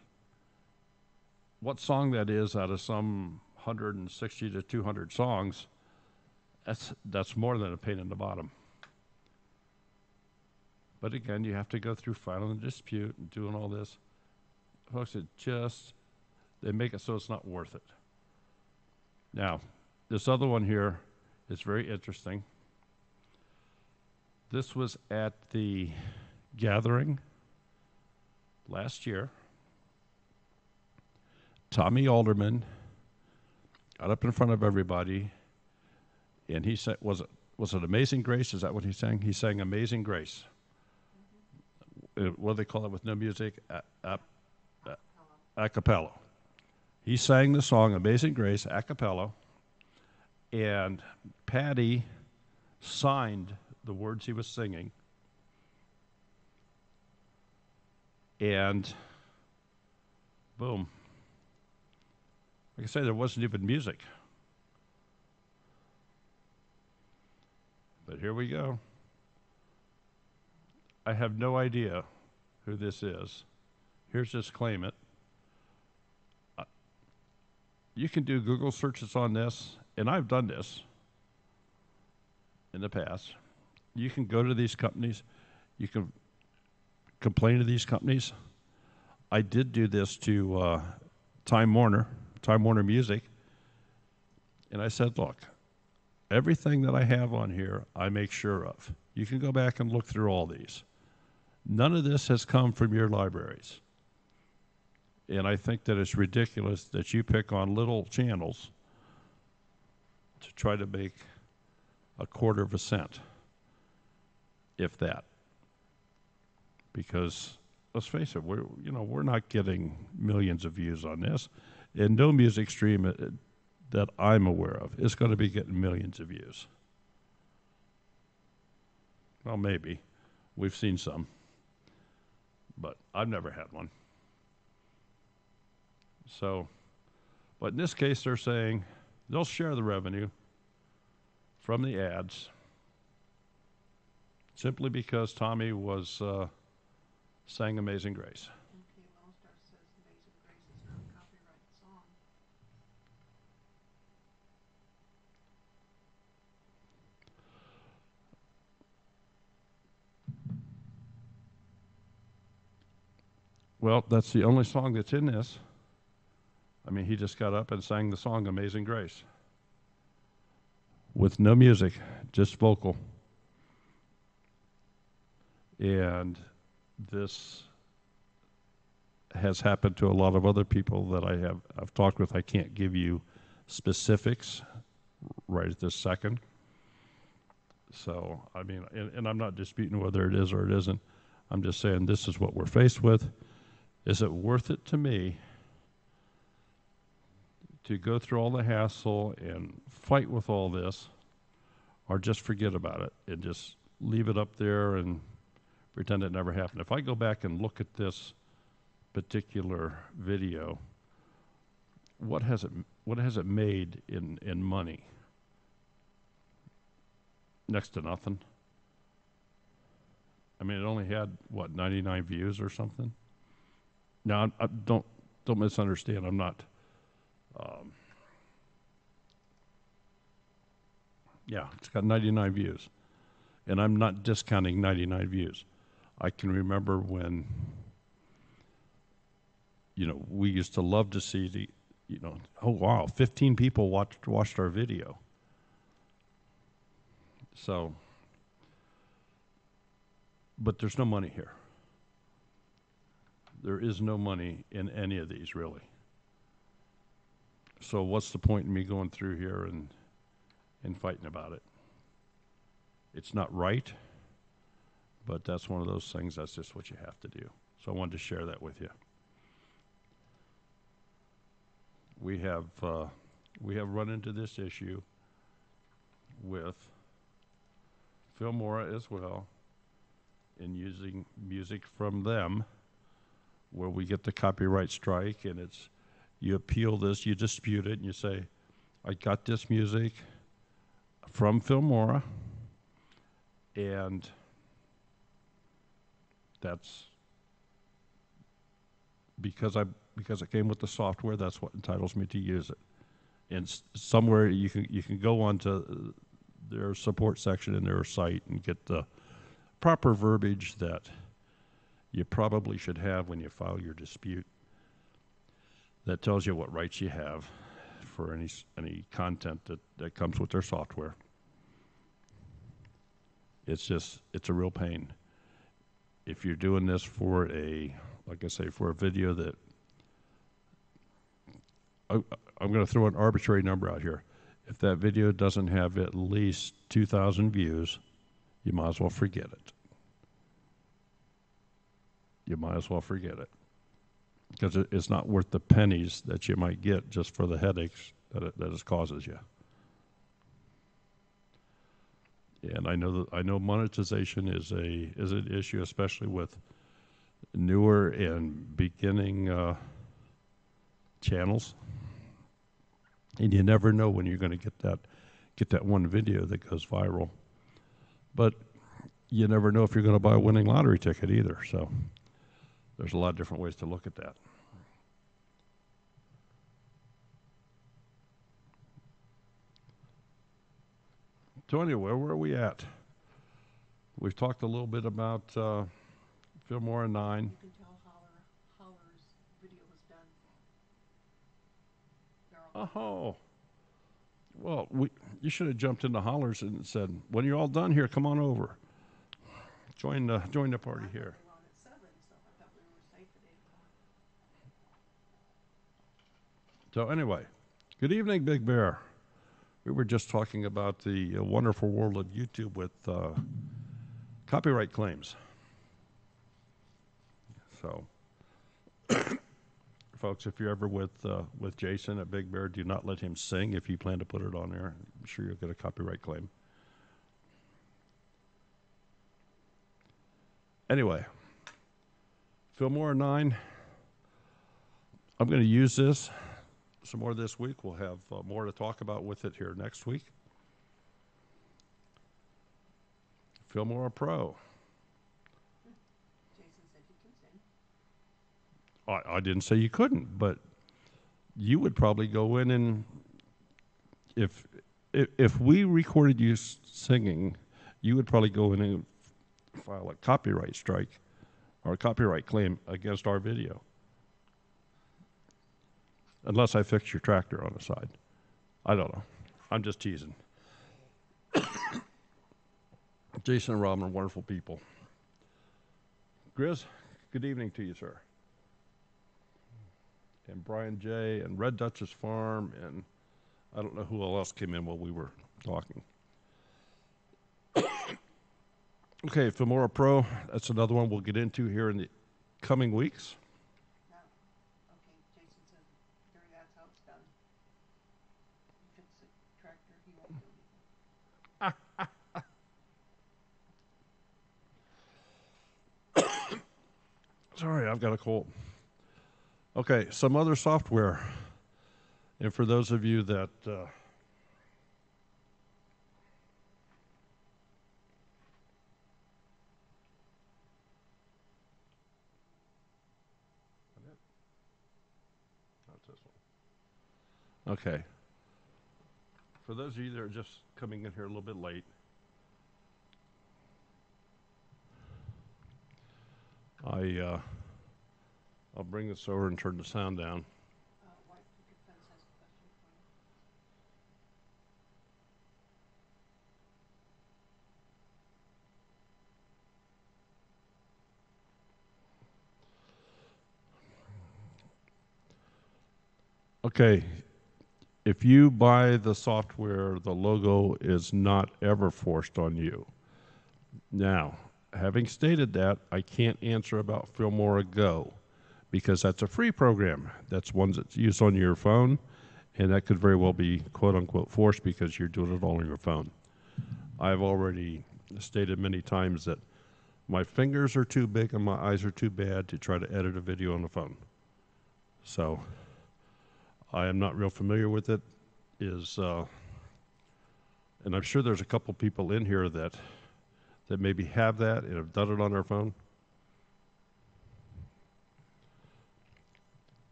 what song that is out of some 160 to 200 songs, that's more than a pain in the bottom. But again, you have to go through filing a dispute and doing all this. Folks, they make it so it's not worth it. Now, this other one here is very interesting. This was at the gathering last year. Tommy Alderman got up in front of everybody, and he said, was it Amazing Grace? Is that what he sang? He sang Amazing Grace. What do they call it with no music? A cappella. He sang the song Amazing Grace a cappella, and Patty signed the words he was singing. And boom. Like I say, there wasn't even music. But here we go. I have no idea who this is. Here's this claimant. You can do Google searches on this, and I've done this in the past. You can go to these companies. You can complain to these companies. I did do this to Time Warner Music, and I said, look, everything that I have on here, I make sure of. You can go back and look through all these. None of this has come from your libraries. And I think that it's ridiculous that you pick on little channels to try to make a quarter of a cent, if that. Because let's face it, we're not getting millions of views on this, and no music stream that I'm aware of is going to be getting millions of views. Well, maybe. We've seen some. But I've never had one. So, but in this case, they're saying they'll share the revenue from the ads simply because Tommy was sang Amazing Grace. Okay, Lone Star says Amazing Grace is not a copyrighted song. Well, that's the only song that's in this. I mean, he just got up and sang the song Amazing Grace with no music, just vocal. And this has happened to a lot of other people that I've talked with. I can't give you specifics right at this second. So, I mean, and I'm not disputing whether it is or it isn't. I'm just saying this is what we're faced with. Is it worth it to me to go through all the hassle and fight with all this, or just forget about it and just leave it up there and pretend it never happened? If I go back and look at this particular video, what has it made in money? Next to nothing. I mean, it only had what, 99 views or something. Now, don't misunderstand. I'm not. Yeah, it's got 99 views, and I'm not discounting 99 views. I can remember when, we used to love to see oh wow, 15 people watched our video. So, but there's no money here. There is no money in any of these, really. So what's the point in me going through here and fighting about it? It's not right, but that's one of those things, that's just what you have to do. So I wanted to share that with you. We have run into this issue with Filmora as well, in using music from them, where we get the copyright strike, and it's, you appeal this, you dispute it, and you say, I got this music from Filmora, and that's because it came with the software. That's what entitles me to use it. And somewhere you can go onto their support section in their site and get the proper verbiage that you probably should have when you file your dispute, that tells you what rights you have for any content that comes with their software. It's a real pain. If you're doing this for like I say, for a video that, I'm going to throw an arbitrary number out here. If that video doesn't have at least 2,000 views, you might as well forget it. You might as well forget it, because it's not worth the pennies that you might get just for the headaches that it causes you. And I know monetization is an issue, especially with newer and beginning channels. And you never know when you're going to get that one video that goes viral. But you never know if you're going to buy a winning lottery ticket either. So there's a lot of different ways to look at that. So anyway, where are we at? We've talked a little bit about Filmora 9. You can tell Holler's video was done. Oh, well, you should have jumped into Hollers and said, when you're all done here, come on over. Join the party here. On at 7, so I thought we were safe at 8 o'clock. So anyway, good evening, Big Bear. We were just talking about the wonderful world of YouTube with copyright claims. So, folks, if you're ever with Jason at Big Bear, do not let him sing if you plan to put it on there. I'm sure you'll get a copyright claim. Anyway, Filmora 9. I'm going to use this some more this week. We'll have more to talk about with it here next week. Filmora Pro. Jason said you can sing. I didn't say you couldn't, but you would probably go in and if we recorded you singing, you would probably go in and file a copyright strike or a copyright claim against our video. Unless I fix your tractor on the side. I don't know. I'm just teasing. Jason and Robin are wonderful people. Grizz, good evening to you, sir. And Brian J. and Red Duchess Farm, and I don't know who else came in while we were talking. Okay, Filmora Pro, that's another one we'll get into here in the coming weeks. No. Okay, Jason said, Gary, that's how it's done. You fix the tractor, he won't do anything. Sorry, I've got a cold. Okay, some other software. And for those of you that not this one. Okay. For those of you that are just coming in here a little bit late, I'll bring this over and turn the sound down. White Picket Fence has a question for you. Okay, if you buy the software, the logo is not ever forced on you. Now, having stated that, I can't answer about Filmora Go because that's a free program. That's one that's used on your phone, and that could very well be quote-unquote forced because you're doing it all on your phone. I've already stated many times that my fingers are too big and my eyes are too bad to try to edit a video on the phone. So I am not real familiar with it. And I'm sure there's a couple people in here that maybe have that and have done it on their phone.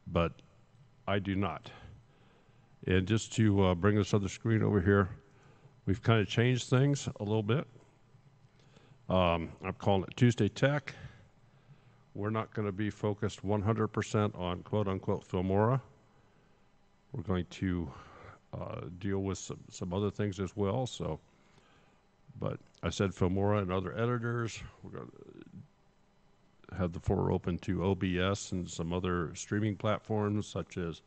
But I do not. And just to bring this other screen over here, we've kind of changed things a little bit. I'm calling it Tuesday Tech. We're not going to be focused 100% on quote-unquote Filmora. We're going to deal with some other things as well. So, but I said Filmora and other editors. We're going to have the floor open to OBS and some other streaming platforms such as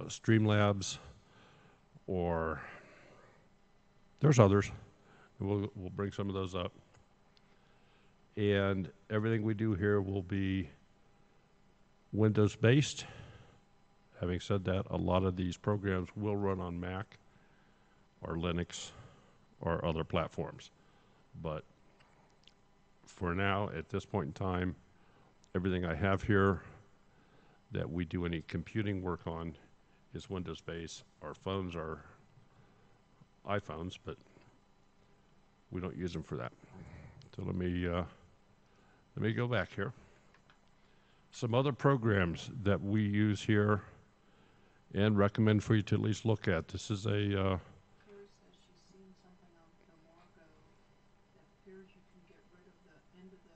Streamlabs, or there's others. We'll bring some of those up. And everything we do here will be Windows-based. Having said that, a lot of these programs will run on Mac or Linux or other platforms. But for now, at this point in time, everything I have here that we do any computing work on is Windows-based. Our phones are iPhones, but we don't use them for that. So let me go back here. Some other programs that we use here and recommend for you to at least look at. This is a Carrie says she's seen something on Filmora Go that appears you can get rid of the end of the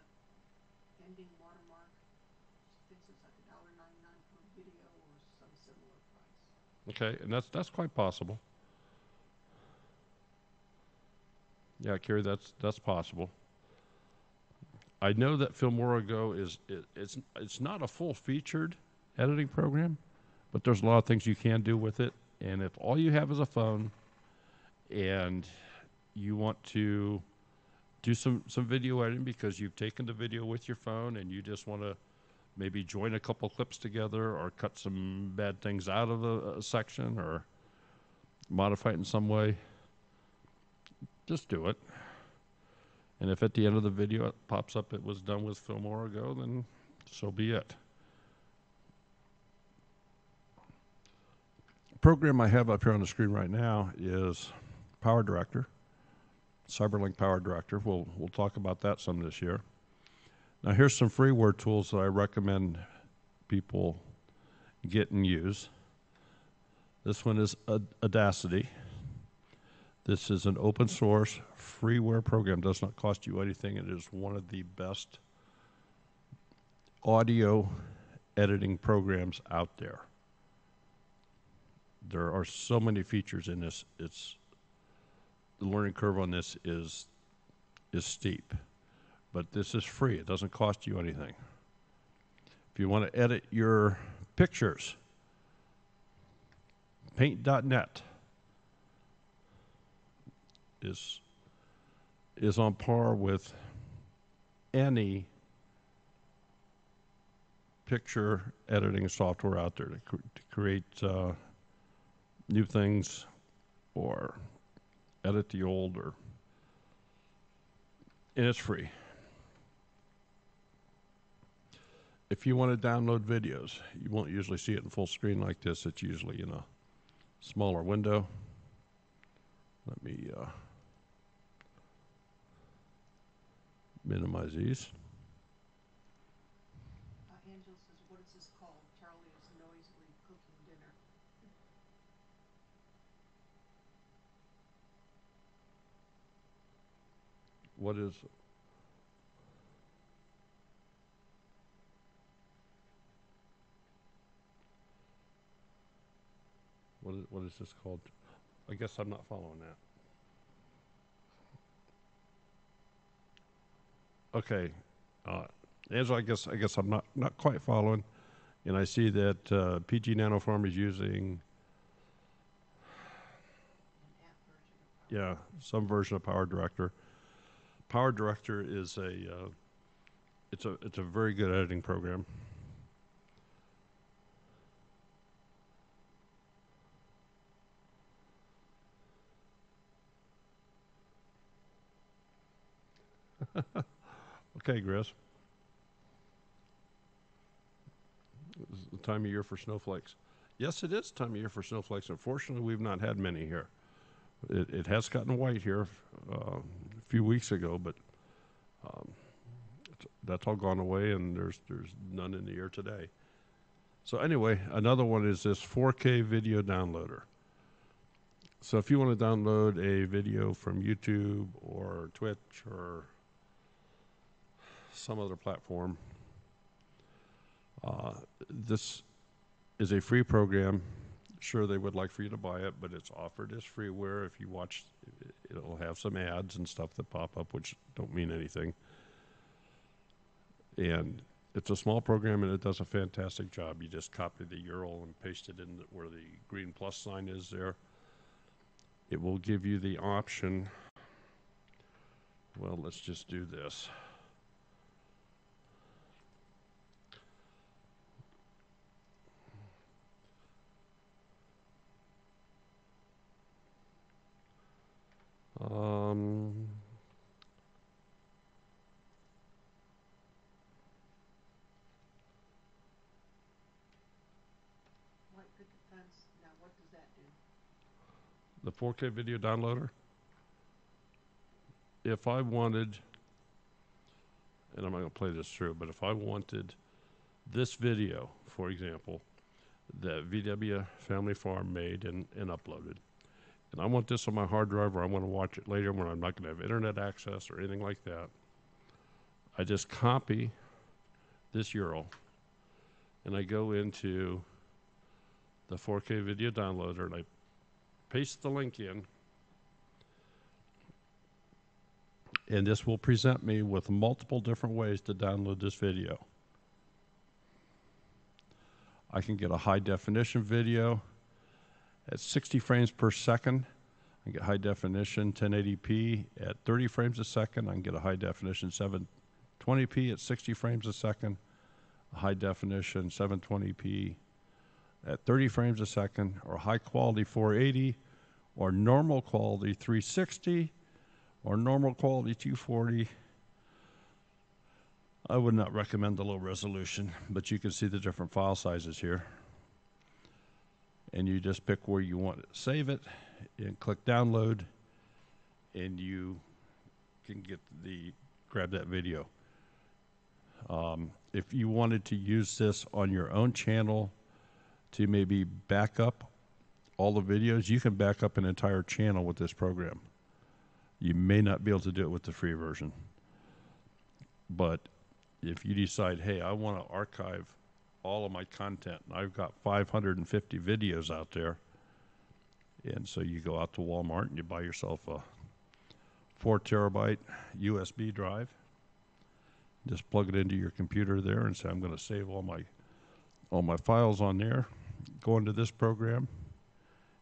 ending watermark. She thinks it's like $1.99 per video or some similar price. okay, and that's quite possible. Yeah, Carrie, that's possible. I know that Filmora Go it's not a full-featured editing program, But there's a lot of things you can do with it. And if all you have is a phone and you want to do some video editing because you've taken the video with your phone and you just want to maybe join a couple clips together or cut some bad things out of a section or modify it in some way, just do it. And if at the end of the video it pops up it was done with Filmora Go, then so be it. The program I have up here on the screen right now is Power Director, Cyberlink Power Director. We'll talk about that some this year. Now here's some freeware tools that I recommend people get and use. This one is Audacity. This is an open source freeware program. Does not cost you anything. It is one of the best audio editing programs out there. There are so many features in this. The learning curve on this is steep, but this is free. It doesn't cost you anything. If you want to edit your pictures, paint.net is on par with any picture editing software out there to create new things or edit the old, and it's free. If you want to download videos, you won't usually see it in full screen like this. It's usually in a smaller window. Let me minimize these. Angela says, what is this called? Charlie is noisily cooking dinner. What is this called? I guess I'm not following that. Okay, Angela, I guess I'm not quite following, and I see that PG Nanoform is using some version of Power Director. Power Director is it's a very good editing program. Okay, Grizz. This is the time of year for snowflakes. Yes, it is time of year for snowflakes. Unfortunately, we've not had many here. It has gotten white here a few weeks ago, but that's all gone away, and there's none in the air today. So anyway, another one is this 4K video downloader. So if you want to download a video from YouTube or Twitch or some other platform, this is a free program. Sure, they would like for you to buy it, but it's offered as freeware. If you watch, it'll have some ads and stuff that pop up, which don't mean anything. And it's a small program, and it does a fantastic job. You just copy the URL and paste it in where the green plus sign is there. It will give you the option. Well, let's just do this. White picket fence. Now, what does that do? The 4K video downloader. If I wanted, and I'm not going to play this through, but if I wanted this video, for example, that VW Family Farm made and uploaded, and I want this on my hard drive, or I want to watch it later when I'm not going to have internet access or anything like that, I just copy this URL, and I go into the 4K video downloader, and I paste the link in, and this will present me with multiple different ways to download this video. I can get a high definition video at 60 frames per second. I can get high definition 1080p at 30 frames a second. I can get a high definition 720p at 60 frames a second, a high definition 720p at 30 frames a second, or high quality 480, or normal quality 360, or normal quality 240. I would not recommend the low resolution, but you can see the different file sizes here. And you just pick where you want to save it and click download, and you can grab that video. If you wanted to use this on your own channel to maybe back up all the videos, you can back up an entire channel with this program. You may not be able to do it with the free version. But if you decide, hey, I want to archive all of my content, and I've got 550 videos out there, and so you go out to Walmart and you buy yourself a 4 terabyte USB drive, just plug it into your computer there and say, I'm going to save all my files on there, go into this program,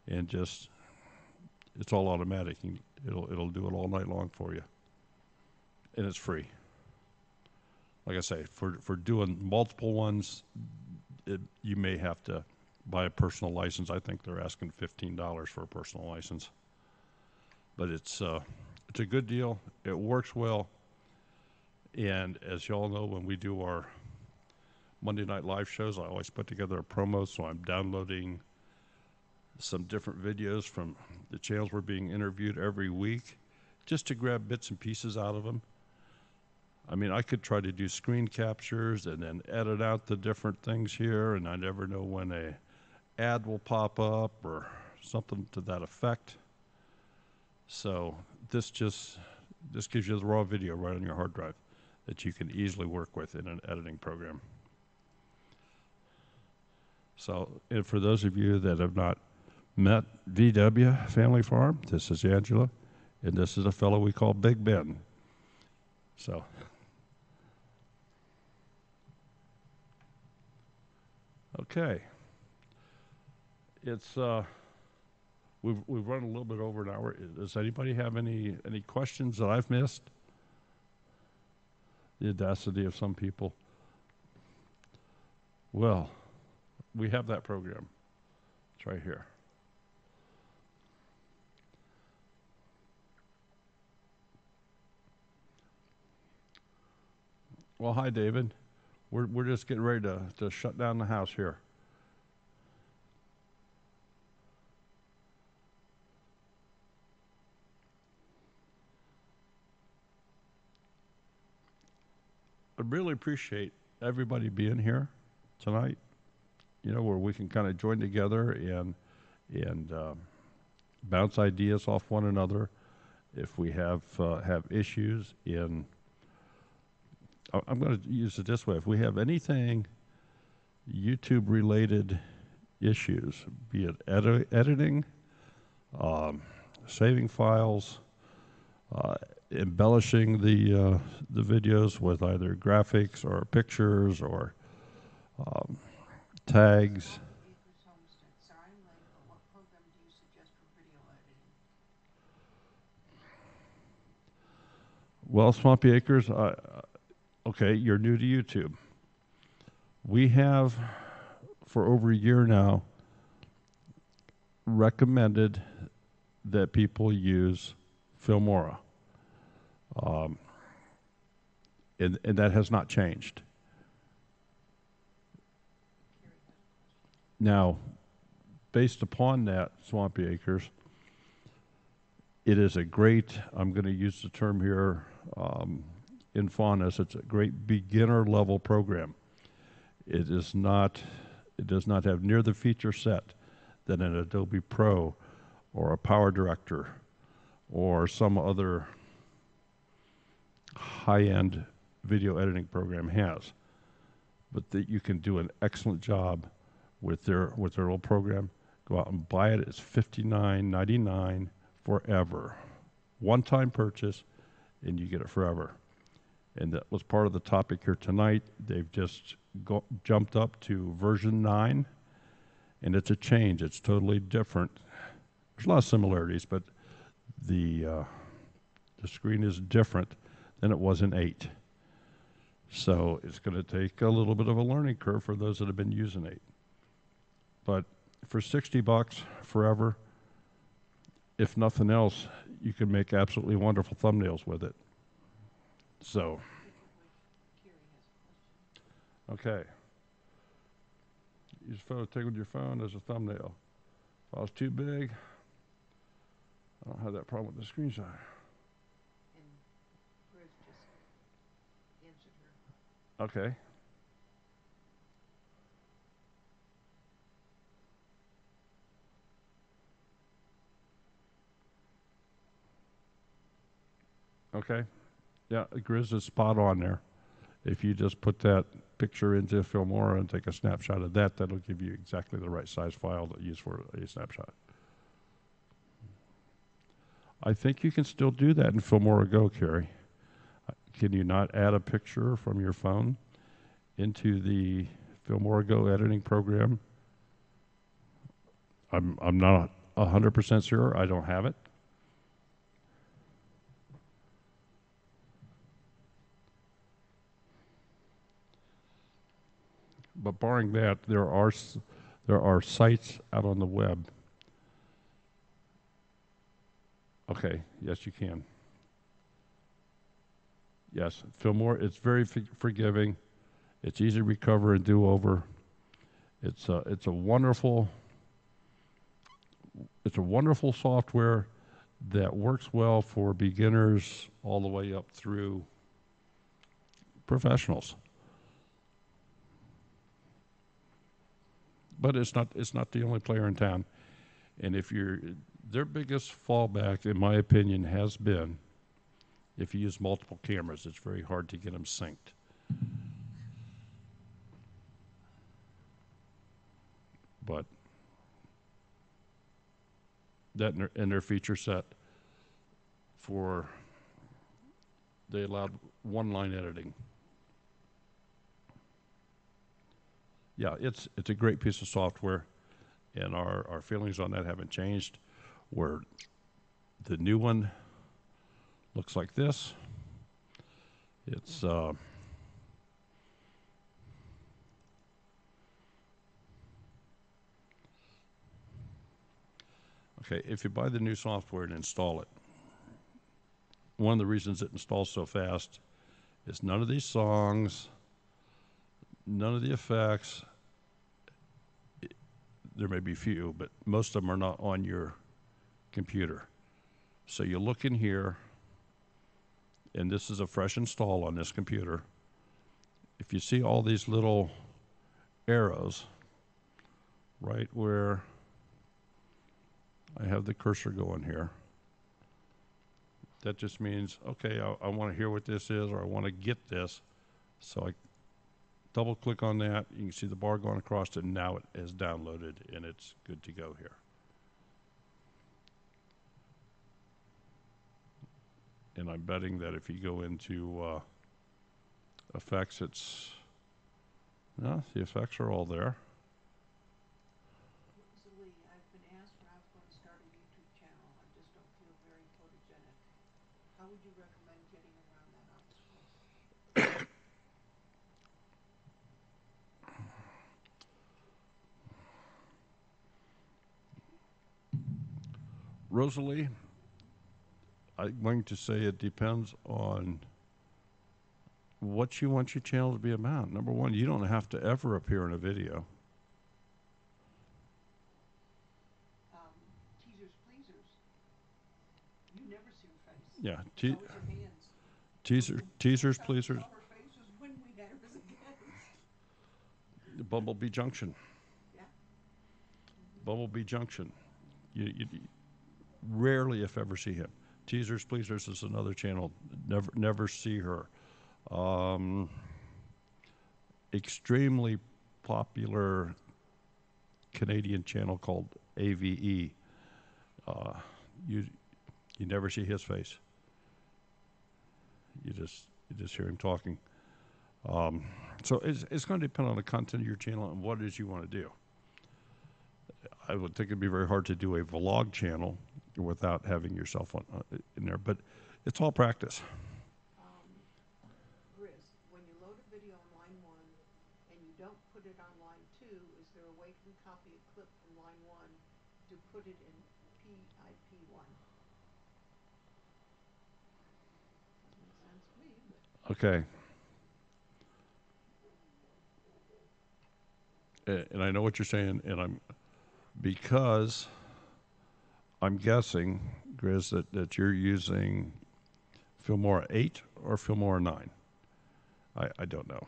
and just, it's all automatic. It'll do it all night long for you. And it's free. Like I say, for doing multiple ones, you may have to buy a personal license. I think they're asking $15 for a personal license. But it's a good deal. It works well. And as you all know, when we do our Monday night live shows, I always put together a promo, so I'm downloading some different videos from the channels we're being interviewed every week, just to grab bits and pieces out of them. I mean, I could try to do screen captures and then edit out the different things here, and I never know when a ad will pop up or something to that effect. So this gives you the raw video right on your hard drive that you can easily work with in an editing program. So, and for those of you that have not met VW Family Farm, this is Angela, and this is a fellow we call Big Ben. So, okay, it's we've run a little bit over an hour. Does anybody have any questions that I've missed? The audacity of some people. Well, we have that program. It's right here. Well, hi, David. We're just getting ready to shut down the house here. I really appreciate everybody being here tonight, you know, where we can kind of join together and bounce ideas off one another. If we have issues in, I'm going to use it this way, if we have anything YouTube related issues, be it editing, saving files, embellishing the videos with either graphics or pictures or tags. Well, Swampy Acres, okay, you're new to YouTube. We have, for over a year now, recommended that people use Filmora. And that has not changed. Now, based upon that, Swampy Acres, it is a great, I'm going to use the term here in fondness, it's a great beginner level program. It does not have near the feature set that an Adobe Pro or a Power Director or some other high-end video editing program has, but that you can do an excellent job with their little program. Go out and buy it. It's $59.99 forever. One-time purchase, and you get it forever. and that was part of the topic here tonight. They've just jumped up to version 9, and it's a change. It's totally different. There's a lot of similarities, but the screen is different than it was in 8. So it's going to take a little bit of a learning curve for those that have been using 8. But for $60 forever, if nothing else, you can make absolutely wonderful thumbnails with it. So, okay. Use a photo taken with your phone as a thumbnail. If I was too big, I don't have that problem with the screenshot. And Chris just answered her. Okay. Okay. Yeah, Grizz is spot on there. If you just put that picture into Filmora and take a snapshot of that, that'll give you exactly the right size file to use for a snapshot. I think you can still do that in Filmora Go, Carrie. Can you not add a picture from your phone into the Filmora Go editing program? I'm not 100% sure. I don't have it. But barring that, there are sites out on the web. Okay, yes, you can. Yes, Filmora, it's very forgiving. It's easy to recover and do over. It's a wonderful software that works well for beginners all the way up through professionals. But it's not the only player in town. And if their biggest fallback, in my opinion, has been if you use multiple cameras, it's very hard to get them synced. But that in their feature set they allowed one-line editing. Yeah, it's a great piece of software, and our feelings on that haven't changed. Where the new one looks like this. It's okay. If you buy the new software and install it, one of the reasons it installs so fast is none of these songs, none of the effects. There may be few, but most of them are not on your computer. So you look in here, and this is a fresh install on this computer. If you see all these little arrows right where I have the cursor going here, that just means, okay, I want to hear what this is, or I want to get this. So I double click on that. You can see the bar going across it, and now it is downloaded, and it's good to go here. And I'm betting that if you go into effects, the effects are all there. Lee, I've been asked when I was going to start a YouTube channel. I just don't feel very photogenic. How would you recommend getting around that obstacle? Rosalie, I'm going to say it depends on what you want your channel to be about. Number one, you don't have to ever appear in a video. Teasers, pleasers. You never see her face. Yeah, It's always her hands. teasers, pleasers. Saw her face was when we had her as a guest. Bumblebee Junction. Yeah. Bumblebee Junction. You rarely, if ever, see him. Teasers, Pleasers is another channel. Never see her. Extremely popular Canadian channel called AVE. You never see his face. You just hear him talking. So it's going to depend on the content of your channel and what it is you want to do. I would think it'd be very hard to do a vlog channel without having your cell phone in there, but it's all practice. Grizz, when you load a video on line 1 and you don't put it on line 2, is there a way you can copy a clip from line 1 to put it in PIP1? Doesn't make sense to me, but. Okay. And I know what you're saying, and because I'm guessing, Grizz, that you're using Filmora 8 or Filmora 9. I don't know.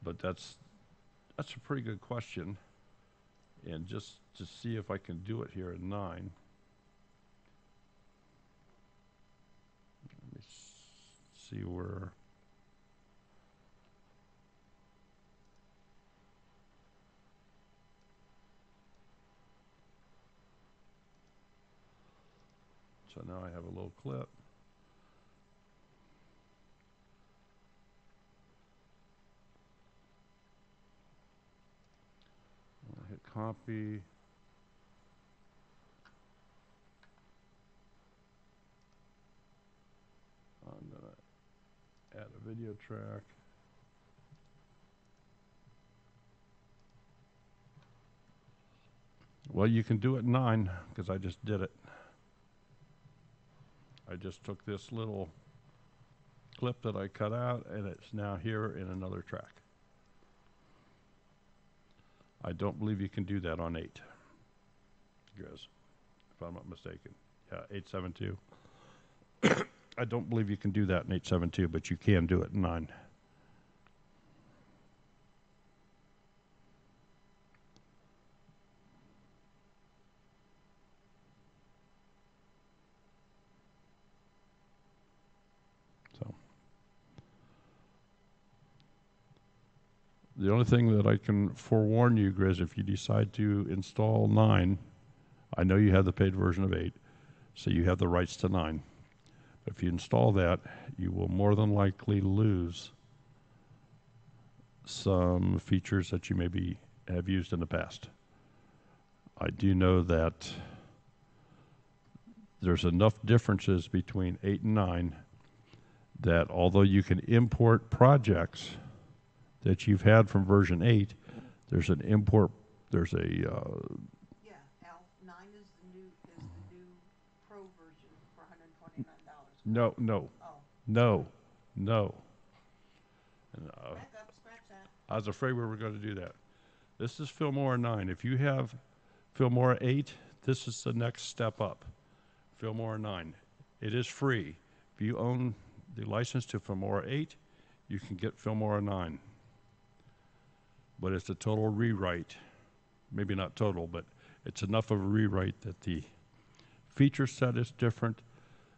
But that's a pretty good question. And just to see if I can do it here at 9. Let me see where. So now I have a little clip. I'll hit copy. I'm going to add a video track. Well, you can do it 9 because I just did it. I just took this little clip that I cut out, and it's now here in another track. I don't believe you can do that on 8, Grizz, if I'm not mistaken. Yeah, 872. I don't believe you can do that in 872, but you can do it in 9. The only thing that I can forewarn you, Grizz, if you decide to install 9, I know you have the paid version of 8, so you have the rights to 9. But if you install that, you will more than likely lose some features that you maybe have used in the past. I do know that there's enough differences between 8 and 9 that although you can import projects that you've had from version 8, there's an import, there's a... Yeah, Al, 9 is the new Pro version for $129. No, no, Oh. no, no. Back up, scratch that. I was afraid we were going to do that. This is Filmora 9. If you have Filmora 8, this is the next step up. Filmora 9. It is free. If you own the license to Filmora 8, you can get Filmora 9. But it's a total rewrite. Maybe not total, but it's enough of a rewrite that the feature set is different.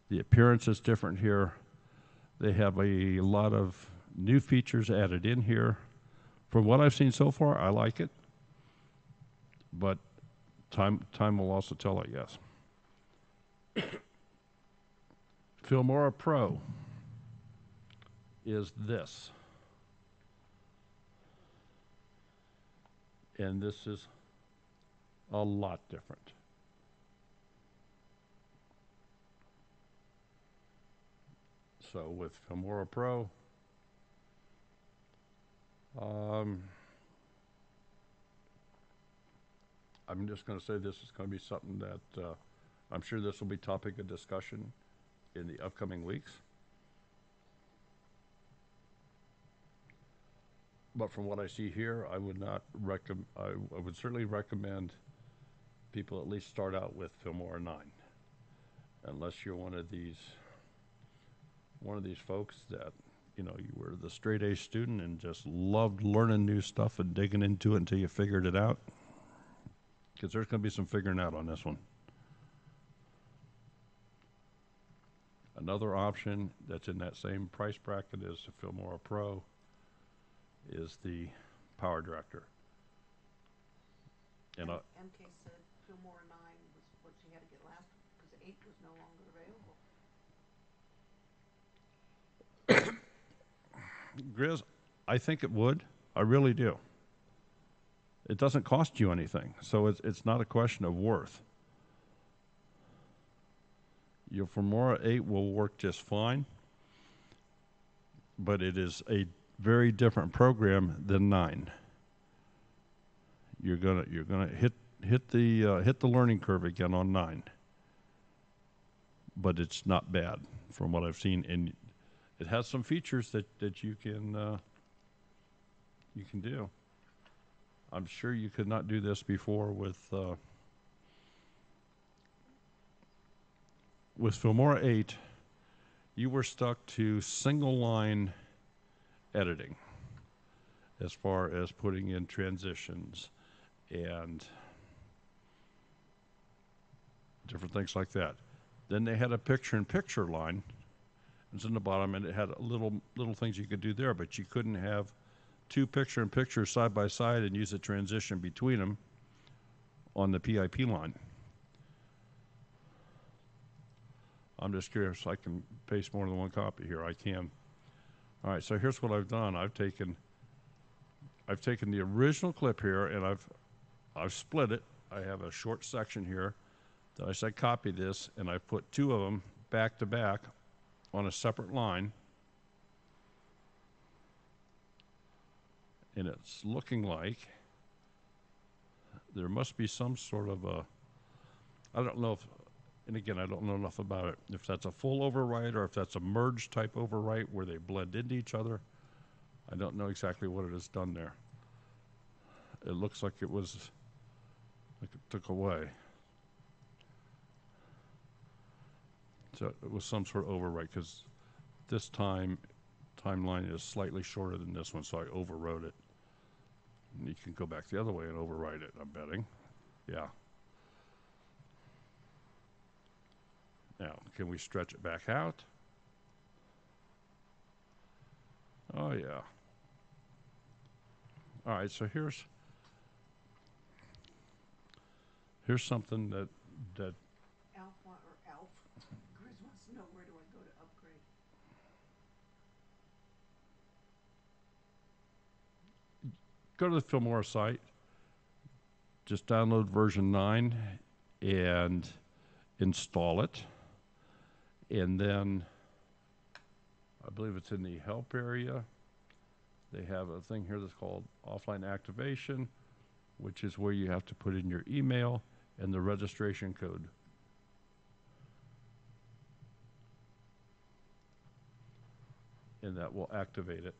The appearance is different here. They have a lot of new features added in here. From what I've seen so far, I like it. But time will also tell, I guess. Filmora Pro is this. And this is a lot different. So with Filmora Pro, I'm just going to say this is going to be something that I'm sure this will be topic of discussion in the upcoming weeks. But from what I see here, I would not recommend. I would certainly recommend people at least start out with Filmora 9, unless you're one of these folks that, you know, you were the straight A student and just loved learning new stuff and digging into it until you figured it out. Because there's going to be some figuring out on this one. Another option that's in that same price bracket as the Filmora Pro is the Power Director. And MK said Filmora 9 was what she had to get last week because 8 was no longer available. Grizz, I think it would. I really do. It doesn't cost you anything, so it's not a question of worth. Your Filmora 8 will work just fine, but it is a very different program than 9. You're gonna hit the learning curve again on 9, but it's not bad from what I've seen, and it has some features that you can do. I'm sure you could not do this before with Filmora 8. You were stuck to single line editing as far as putting in transitions and different things like that. Then they had a picture-in-picture line. It's in the bottom, and it had little things you could do there, but you couldn't have two picture-in-picture side by side and use a transition between them on the PIP line. I'm just curious. I can paste more than one copy here. I can. All right. So here's what I've done. I've taken the original clip here, and I've split it. I have a short section here that I said copy this, and I put two of them back to back on a separate line. And it's looking like there must be some sort of a, I don't know if, and again, I don't know enough about it, if that's a full overwrite or if that's a merge type overwrite where they blend into each other. I don't know exactly what it has done there. It looks like it was, like it took away. So it was some sort of overwrite, because this timeline is slightly shorter than this one, so I overwrote it. And you can go back the other way and overwrite it, I'm betting. Yeah. Now, can we stretch it back out? Oh, yeah. All right, so here's something that Alf. Grizz wants to know, where do I go to upgrade? go to the Filmora site, just download version 9 and install it. And then I believe it's in the help area. They have a thing here that's called offline activation, which is where you have to put in your email and the registration code. And that will activate it.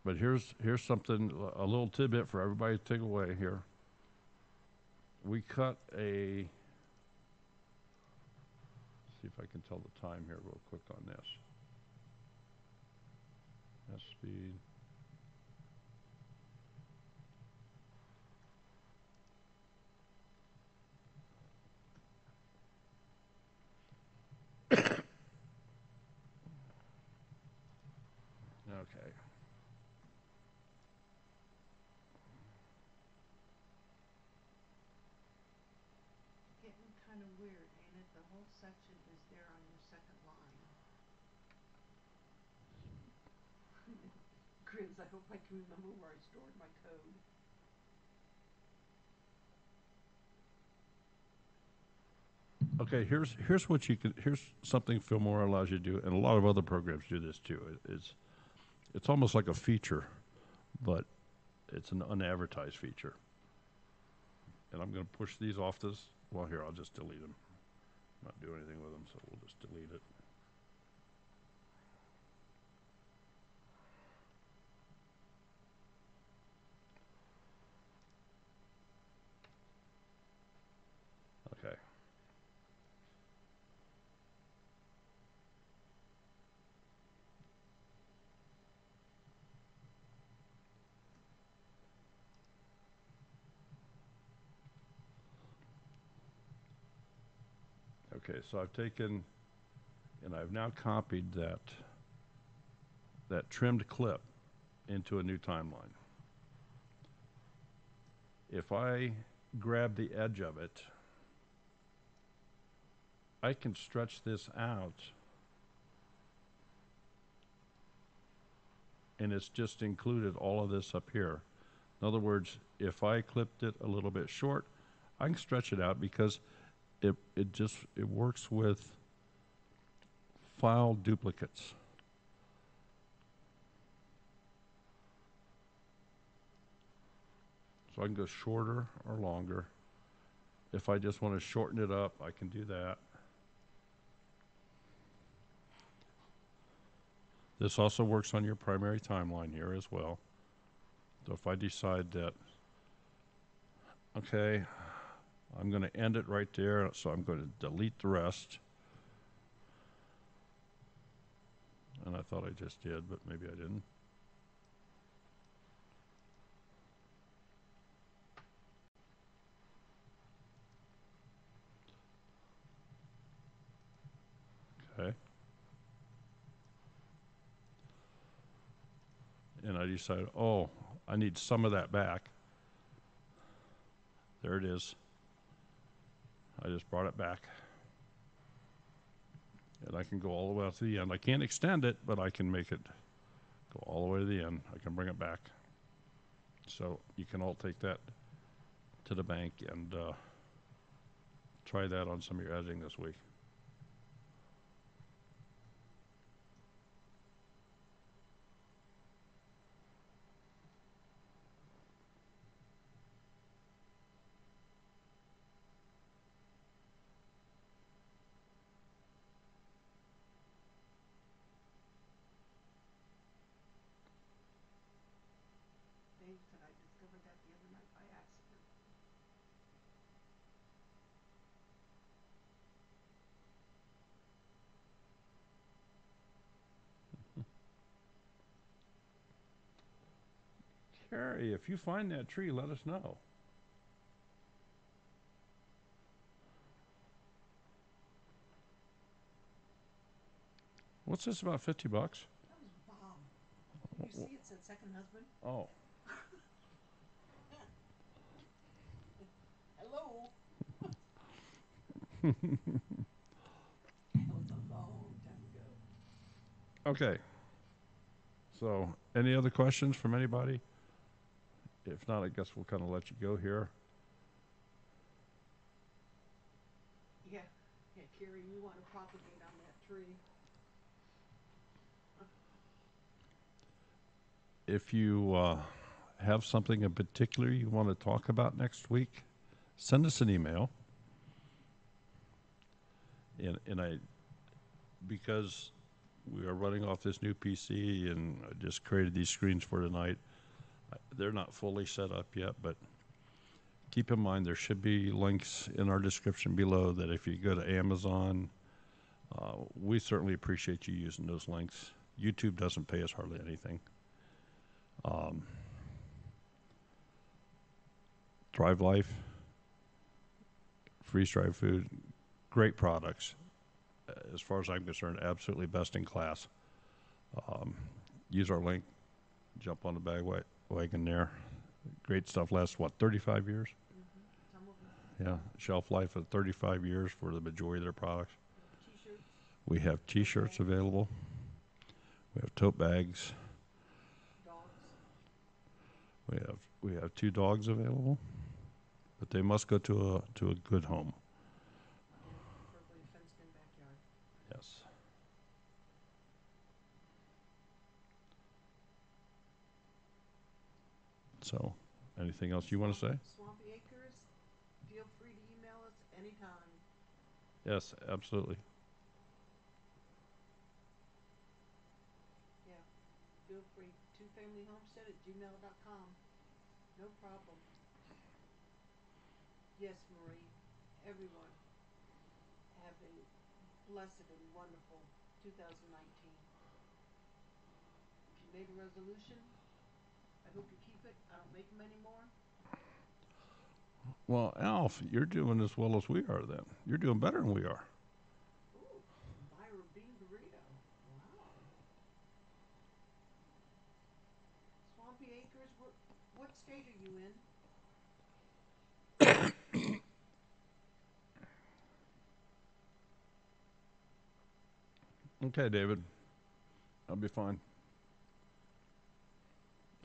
But here's something, a little tidbit for everybody to take away here. We cut a, see if I can tell the time here real quick on this. S speed. Okay. Getting kind of weird, ain't it? The whole section is there on your second line. Grizz, I hope I can remember where I stored my code. Okay, here's what you can, here's something Filmora allows you to do, and a lot of other programs do this too. It's almost like a feature, but it's an unadvertised feature. And I'm going to push these off this. Well, here, I'll just delete them. Not do anything with them, so we'll just delete it. Okay. Okay, so I've taken, and I've now copied that trimmed clip into a new timeline. If I grab the edge of it I can stretch this out, and it's just included all of this up here. In other words, if I clipped it a little bit short, I can stretch it out because it works with file duplicates. So I can go shorter or longer. If I just want to shorten it up, I can do that. This also works on your primary timeline here as well. So if I decide that, okay, I'm going to end it right there, so I'm going to delete the rest. And I thought I just did, but maybe I didn't. Okay. And I decided, oh, I need some of that back. There it is. I just brought it back. And I can go all the way out to the end. I can't extend it, but I can make it go all the way to the end. I can bring it back. So you can all take that to the bank and try that on some of your editing this week. Dave said I discovered that the other night by accident. Carrie, if you find that tree, let us know. What's this about 50 bucks? That was Bob. You see it said second husband? Oh. Hello. That was a long time ago. Okay. So, any other questions from anybody? If not, I guess we'll kind of let you go here. Yeah, Carrie, you want to propagate on that tree. If you have something in particular you want to talk about next week, send us an email. And because we are running off this new PC and I just created these screens for tonight, they're not fully set up yet, but keep in mind there should be links in our description below that if you go to Amazon, we certainly appreciate you using those links. YouTube doesn't pay us hardly anything. Thrive Life, Freeze Dried Food, great products. As far as I'm concerned, absolutely best in class. Use our link, jump on the wagon there. Great stuff. Lasts, what, 35 years? Some of them. Yeah, shelf life of 35 years for the majority of their products. T-shirts. We have T-shirts available. We have tote bags. Dogs. We have 2 dogs available, but they must go to a good home. Yeah, preferably a fenced-in backyard. Yes. So, anything else you want to say? Swampy Acres, feel free to email us anytime. Yes, absolutely. Yeah, feel free. twofamilyhomestead@gmail.com. No problem. Yes, Marie, everyone, have a blessed and wonderful 2019. If you made a resolution, I hope you keep it. I don't make them anymore. Well, Alf, you're doing as well as we are then. You're doing better than we are. Ooh, buy her a bean burrito. Wow. Swampy Acres, what state are you in? Okay, David. I'll be fine.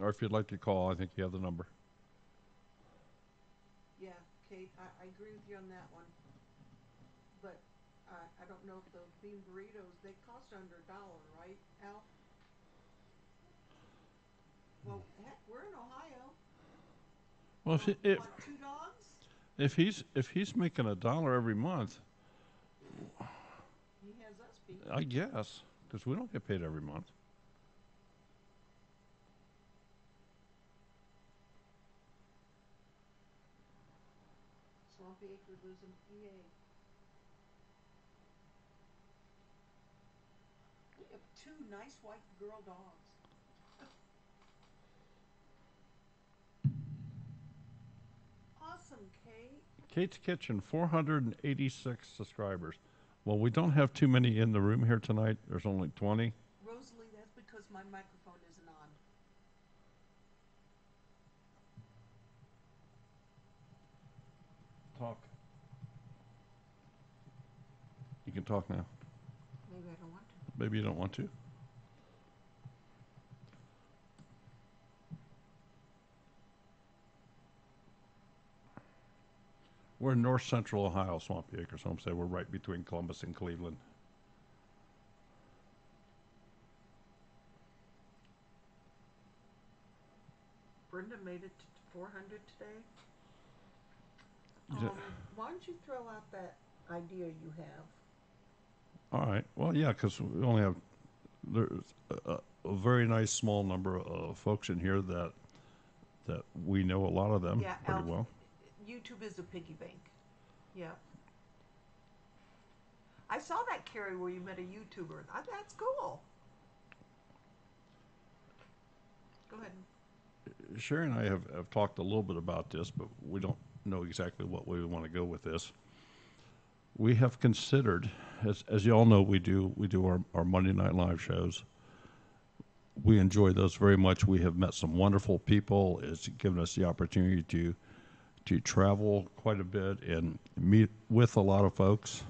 Or if you'd like to call, I think you have the number. Yeah, Kate, I agree with you on that one. But I don't know if those bean burritos, they cost under $1, right, Al? Well, heck, we're in Ohio. Well, What, 2 dogs? if he's making $1 every month, He has us beat. I guess, because we don't get paid every month. Swampy Acre lives in PA. We have 2 nice white girl dogs. Awesome, Kate. Kate's Kitchen, 486 subscribers. Well, we don't have too many in the room here tonight. There's only 20. Rosalie, that's because my microphone isn't on. Talk. You can talk now. Maybe I don't want to. Maybe you don't want to. We're in north central Ohio, Swampy Acres Homestead. We're right between Columbus and Cleveland. Brenda made it to 400 today. Yeah. Why don't you throw out that idea you have? All right. Well, yeah, because we only have there's a very nice small number of folks in here that we know a lot of them pretty well. YouTube is a piggy bank. Yeah. I saw that, Carrie, where you met a YouTuber. That's cool. Go ahead. Sherry and I have talked a little bit about this, but we don't know exactly what way we want to go with this. We have considered, as you all know, we do our Monday Night Live shows. We enjoy those very much. We have met some wonderful people. It's given us the opportunity to travel quite a bit and meet with a lot of folks.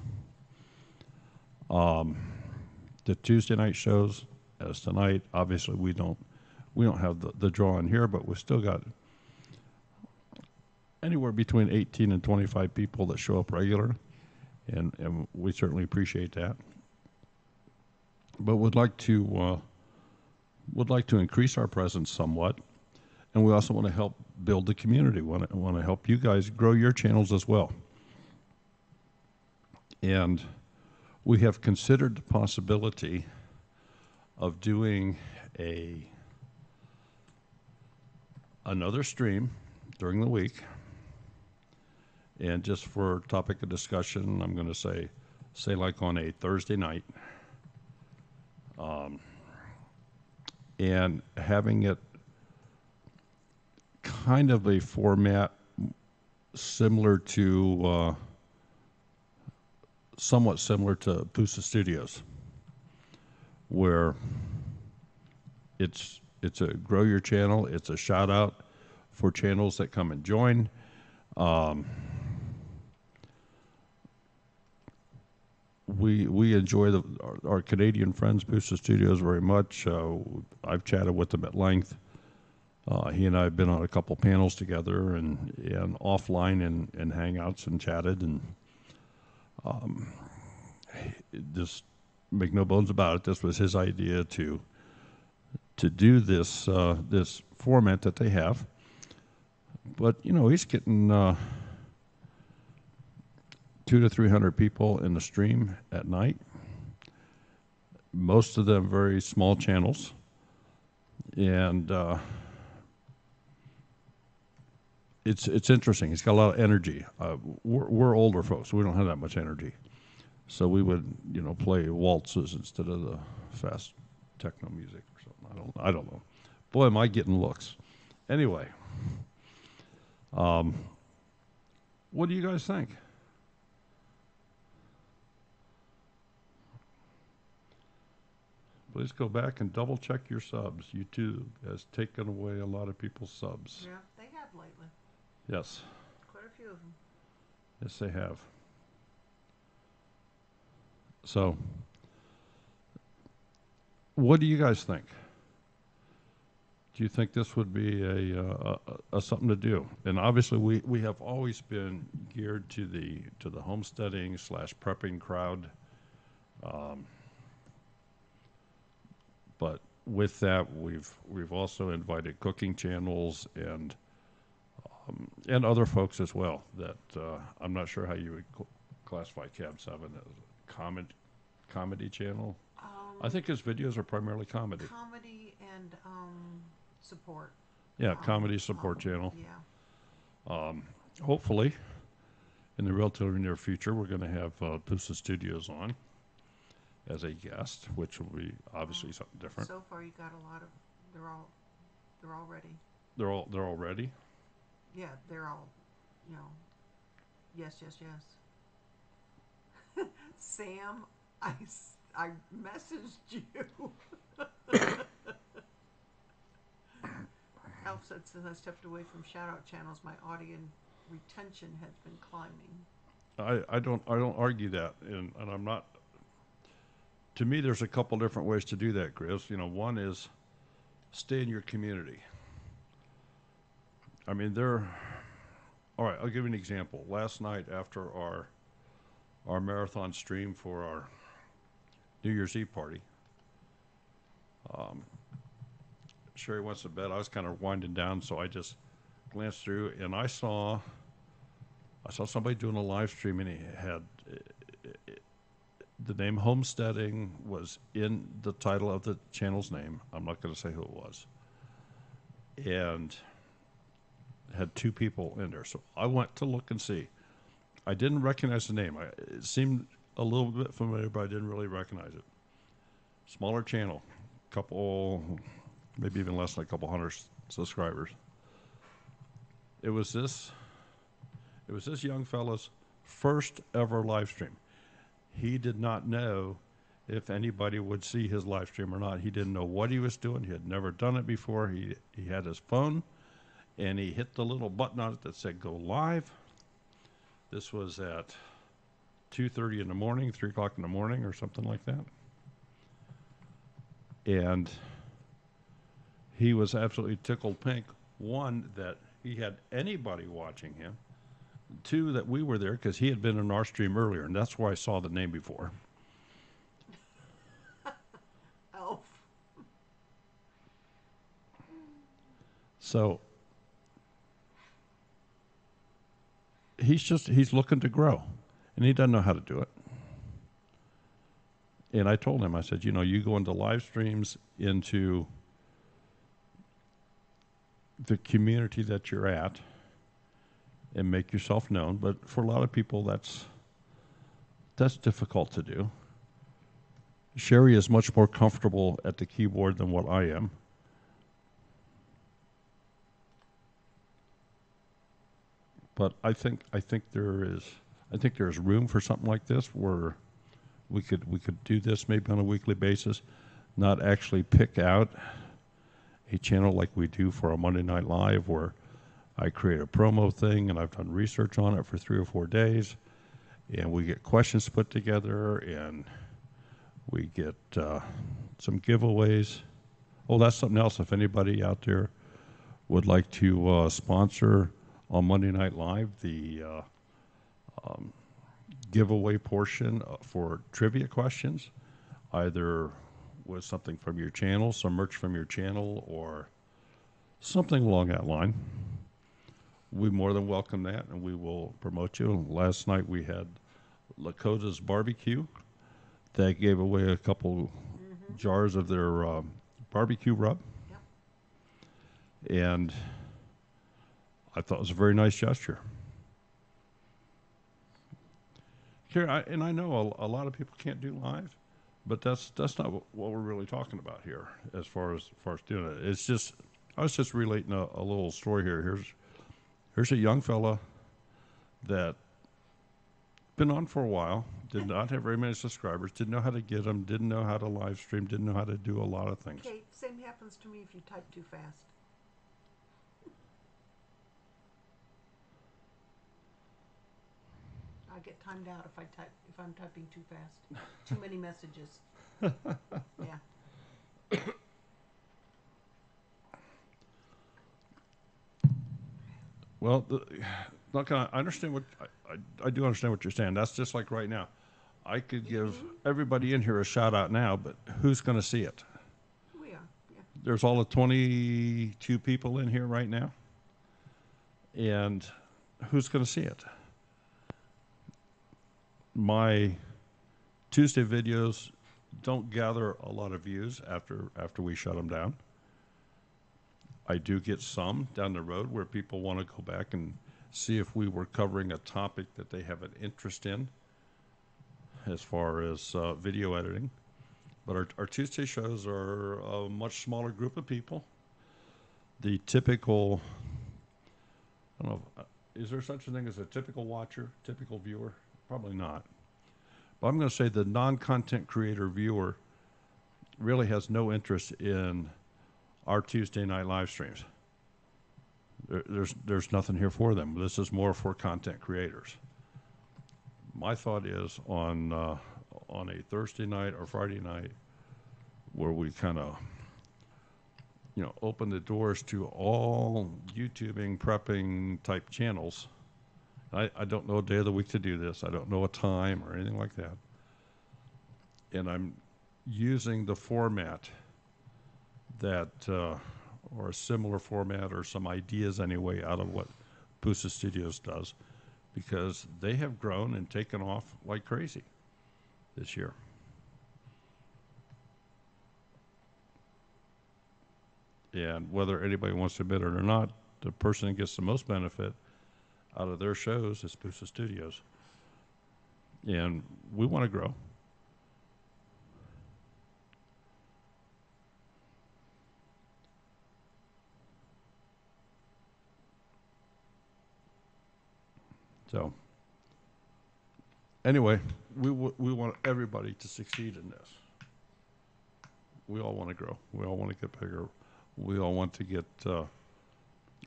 The Tuesday night shows, as tonight, obviously we don't have the draw in here, but we still got anywhere between 18 and 25 people that show up regular, and we certainly appreciate that. But would like to increase our presence somewhat, and we also want to help build the community. Want to help you guys grow your channels as well. And we have considered the possibility of doing another stream during the week. And just for topic of discussion, I'm going to say like on a Thursday night, and having it kind of a format similar to, somewhat similar to Pusa Studios, where it's a grow your channel. It's a shout out for channels that come and join. We enjoy our Canadian friends, Pusa Studios, very much. I've chatted with them at length. He and I have been on a couple panels together and offline and hangouts and chatted, and just make no bones about it. This was his idea to do this this format that they have. But he's getting 200 to 300 people in the stream at night. Most of them very small channels, and it's interesting. He's got a lot of energy. We're older folks. We don't have that much energy, so we would play waltzes instead of the fast techno music or something. I don't know. Boy, am I getting looks. Anyway, what do you guys think? Please go back and double check your subs. YouTube has taken away a lot of people's subs. Yeah, they have lately. Yes. Quite a few of them. Yes, they have. So, what do you guys think? Do you think this would be a something to do? And obviously, we have always been geared to the homesteading / prepping crowd, but with that, we've also invited cooking channels and other folks as well. That I'm not sure how you would classify Cab 7 as a comedy channel. I think his videos are primarily comedy. Comedy and support. Yeah, comedy support channel. Yeah. Hopefully, in the relatively near future, we're going to have Pusa Studios on as a guest, which will be obviously something different. So far, you got a lot of. They're all ready. They're all ready. Yeah, they're all, yes. Sam, I messaged you. Alf said, since I stepped away from shout-out channels, my audience retention has been climbing. I don't argue that, and I'm not. To me, there's a couple different ways to do that, Chris. One is stay in your community. I mean, all right, I'll give you an example. Last night after our marathon stream for our New Year's Eve party, Sherry went to bed. I was kind of winding down, so I just glanced through, and I saw somebody doing a live stream, and he had the name Homesteading was in the title of the channel's name. I'm not going to say who it was. And had 2 people in there. So I went to look and see. I didn't recognize the name. It seemed a little bit familiar, but I didn't really recognize it. Smaller channel, maybe even less than a couple hundred subscribers. It was this young fella's first ever live stream. He did not know if anybody would see his live stream or not. He didn't know what he was doing. He had never done it before. He had his phone, and he hit the little button on it that said go live. This was at 2:30 in the morning, 3 o'clock in the morning, or something like that. And he was absolutely tickled pink. 1, that he had anybody watching him. 2, that we were there because he had been in our stream earlier, and that's where I saw the name before. Elf. So he's looking to grow, and he doesn't know how to do it. And I told him, I said, you go into live streams into the community that you're at and make yourself known. But for a lot of people, that's difficult to do. Sherry is much more comfortable at the keyboard than what I am. But I think there's room for something like this where we could do this maybe on a weekly basis, not actually pick out a channel like we do for a Monday Night Live where I create a promo thing and I've done research on it for 3 or 4 days, and we get questions put together and we get some giveaways. Oh, that's something else. If anybody out there would like to sponsor on Monday Night Live the giveaway portion for trivia questions, either with something from your channel, some merch from your channel, or something along that line, we more than welcome that, and we will promote you. Last night we had Lakota's Barbecue. They gave away a couple jars of their barbecue rub. Yep. And I thought it was a very nice gesture. Here, I know a lot of people can't do live, but that's not what we're really talking about here as far as doing it. It's just, I was just relating a little story here. Here's a young fella that been on for a while, did not have very many subscribers, didn't know how to get them, didn't know how to live stream, didn't know how to do a lot of things. Okay, same happens to me if you type too fast. I get timed out if I'm typing too fast. Too many messages. Yeah. Well, look, I understand what I do understand what you're saying. That's just like right now. I could give everybody in here a shout out now, but who's going to see it? We are, yeah. There's all the 22 people in here right now, and who's going to see it? My Tuesday videos don't gather a lot of views after we shut them down. I do get some down the road where people want to go back and see if we were covering a topic that they have an interest in as far as video editing. But our Tuesday shows are a much smaller group of people. The typical, I don't know, is there such a thing as a typical watcher, typical viewer? Probably not. But I'm going to say the non-content creator viewer really has no interest in our Tuesday night live streams. There's nothing here for them. This is more for content creators. My thought is on a Thursday night or Friday night where we kind of, open the doors to all YouTubing, prepping type channels. I don't know a day of the week to do this. I don't know a time or anything like that. And I'm using the format that, or a similar format or some ideas anyway out of what Pusa Studios does, because they have grown and taken off like crazy this year. And whether anybody wants to admit it or not, the person that gets the most benefit out of their shows is Pusa Studios. And we want to grow. So, anyway, we want everybody to succeed in this. We all want to grow. We all want to get bigger. We all want to get,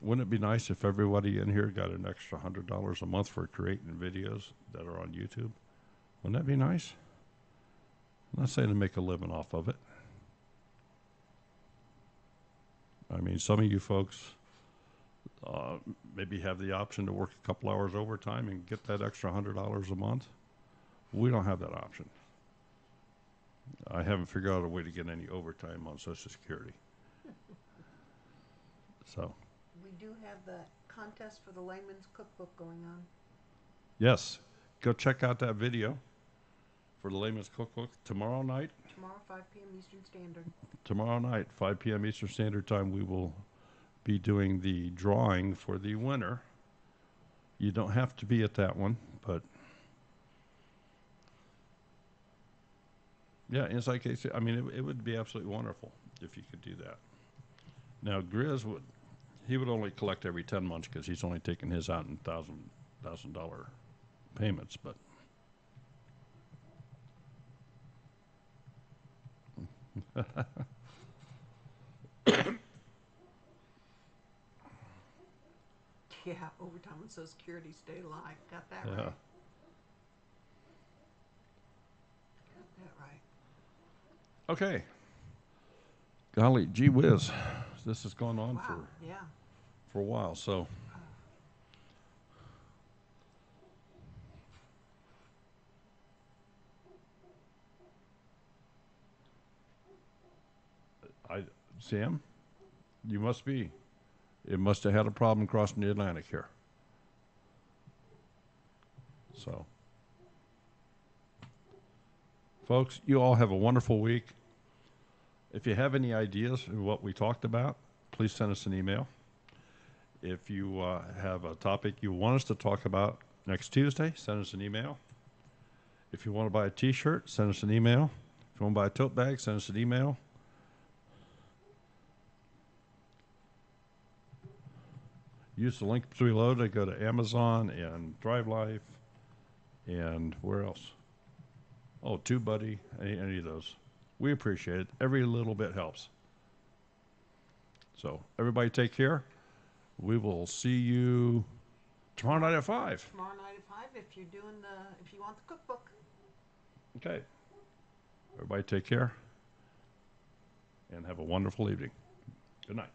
wouldn't it be nice if everybody in here got an extra $100 a month for creating videos that are on YouTube? Wouldn't that be nice? I'm not saying to make a living off of it. I mean, some of you folks maybe have the option to work a couple hours overtime and get that extra $100 a month. We don't have that option. I haven't figured out a way to get any overtime on Social Security. So. We do have the contest for the layman's cookbook going on. Yes. Go check out that video for the layman's cookbook tomorrow night. Tomorrow, 5 p.m. Eastern Standard. Tomorrow night, 5 p.m. Eastern Standard Time, we will be doing the drawing for the winner. You don't have to be at that one, but yeah, Inside Case, I mean, it would be absolutely wonderful if you could do that. Now, Grizz would only collect every 10 months because he's only taking his out in $1,000 payments, but Yeah, overtime and Social Security stay alive. Got that yeah. right. Got that right. Okay. Golly, gee whiz. This has gone on Wow, yeah. for a while, so. Sam, you must be. It must have had a problem crossing the Atlantic here. So, folks, you all have a wonderful week. If you have any ideas of what we talked about, please send us an email. If you have a topic you want us to talk about next Tuesday, send us an email. If you want to buy a t-shirt, send us an email. If you want to buy a tote bag, send us an email. Use the link below to go to Amazon and Drive Life and where else? Oh, TubeBuddy, any of those. We appreciate it. Every little bit helps. So everybody take care. We will see you tomorrow night at 5. Tomorrow night at 5 if you're doing if you want the cookbook. Okay. Everybody take care and have a wonderful evening. Good night.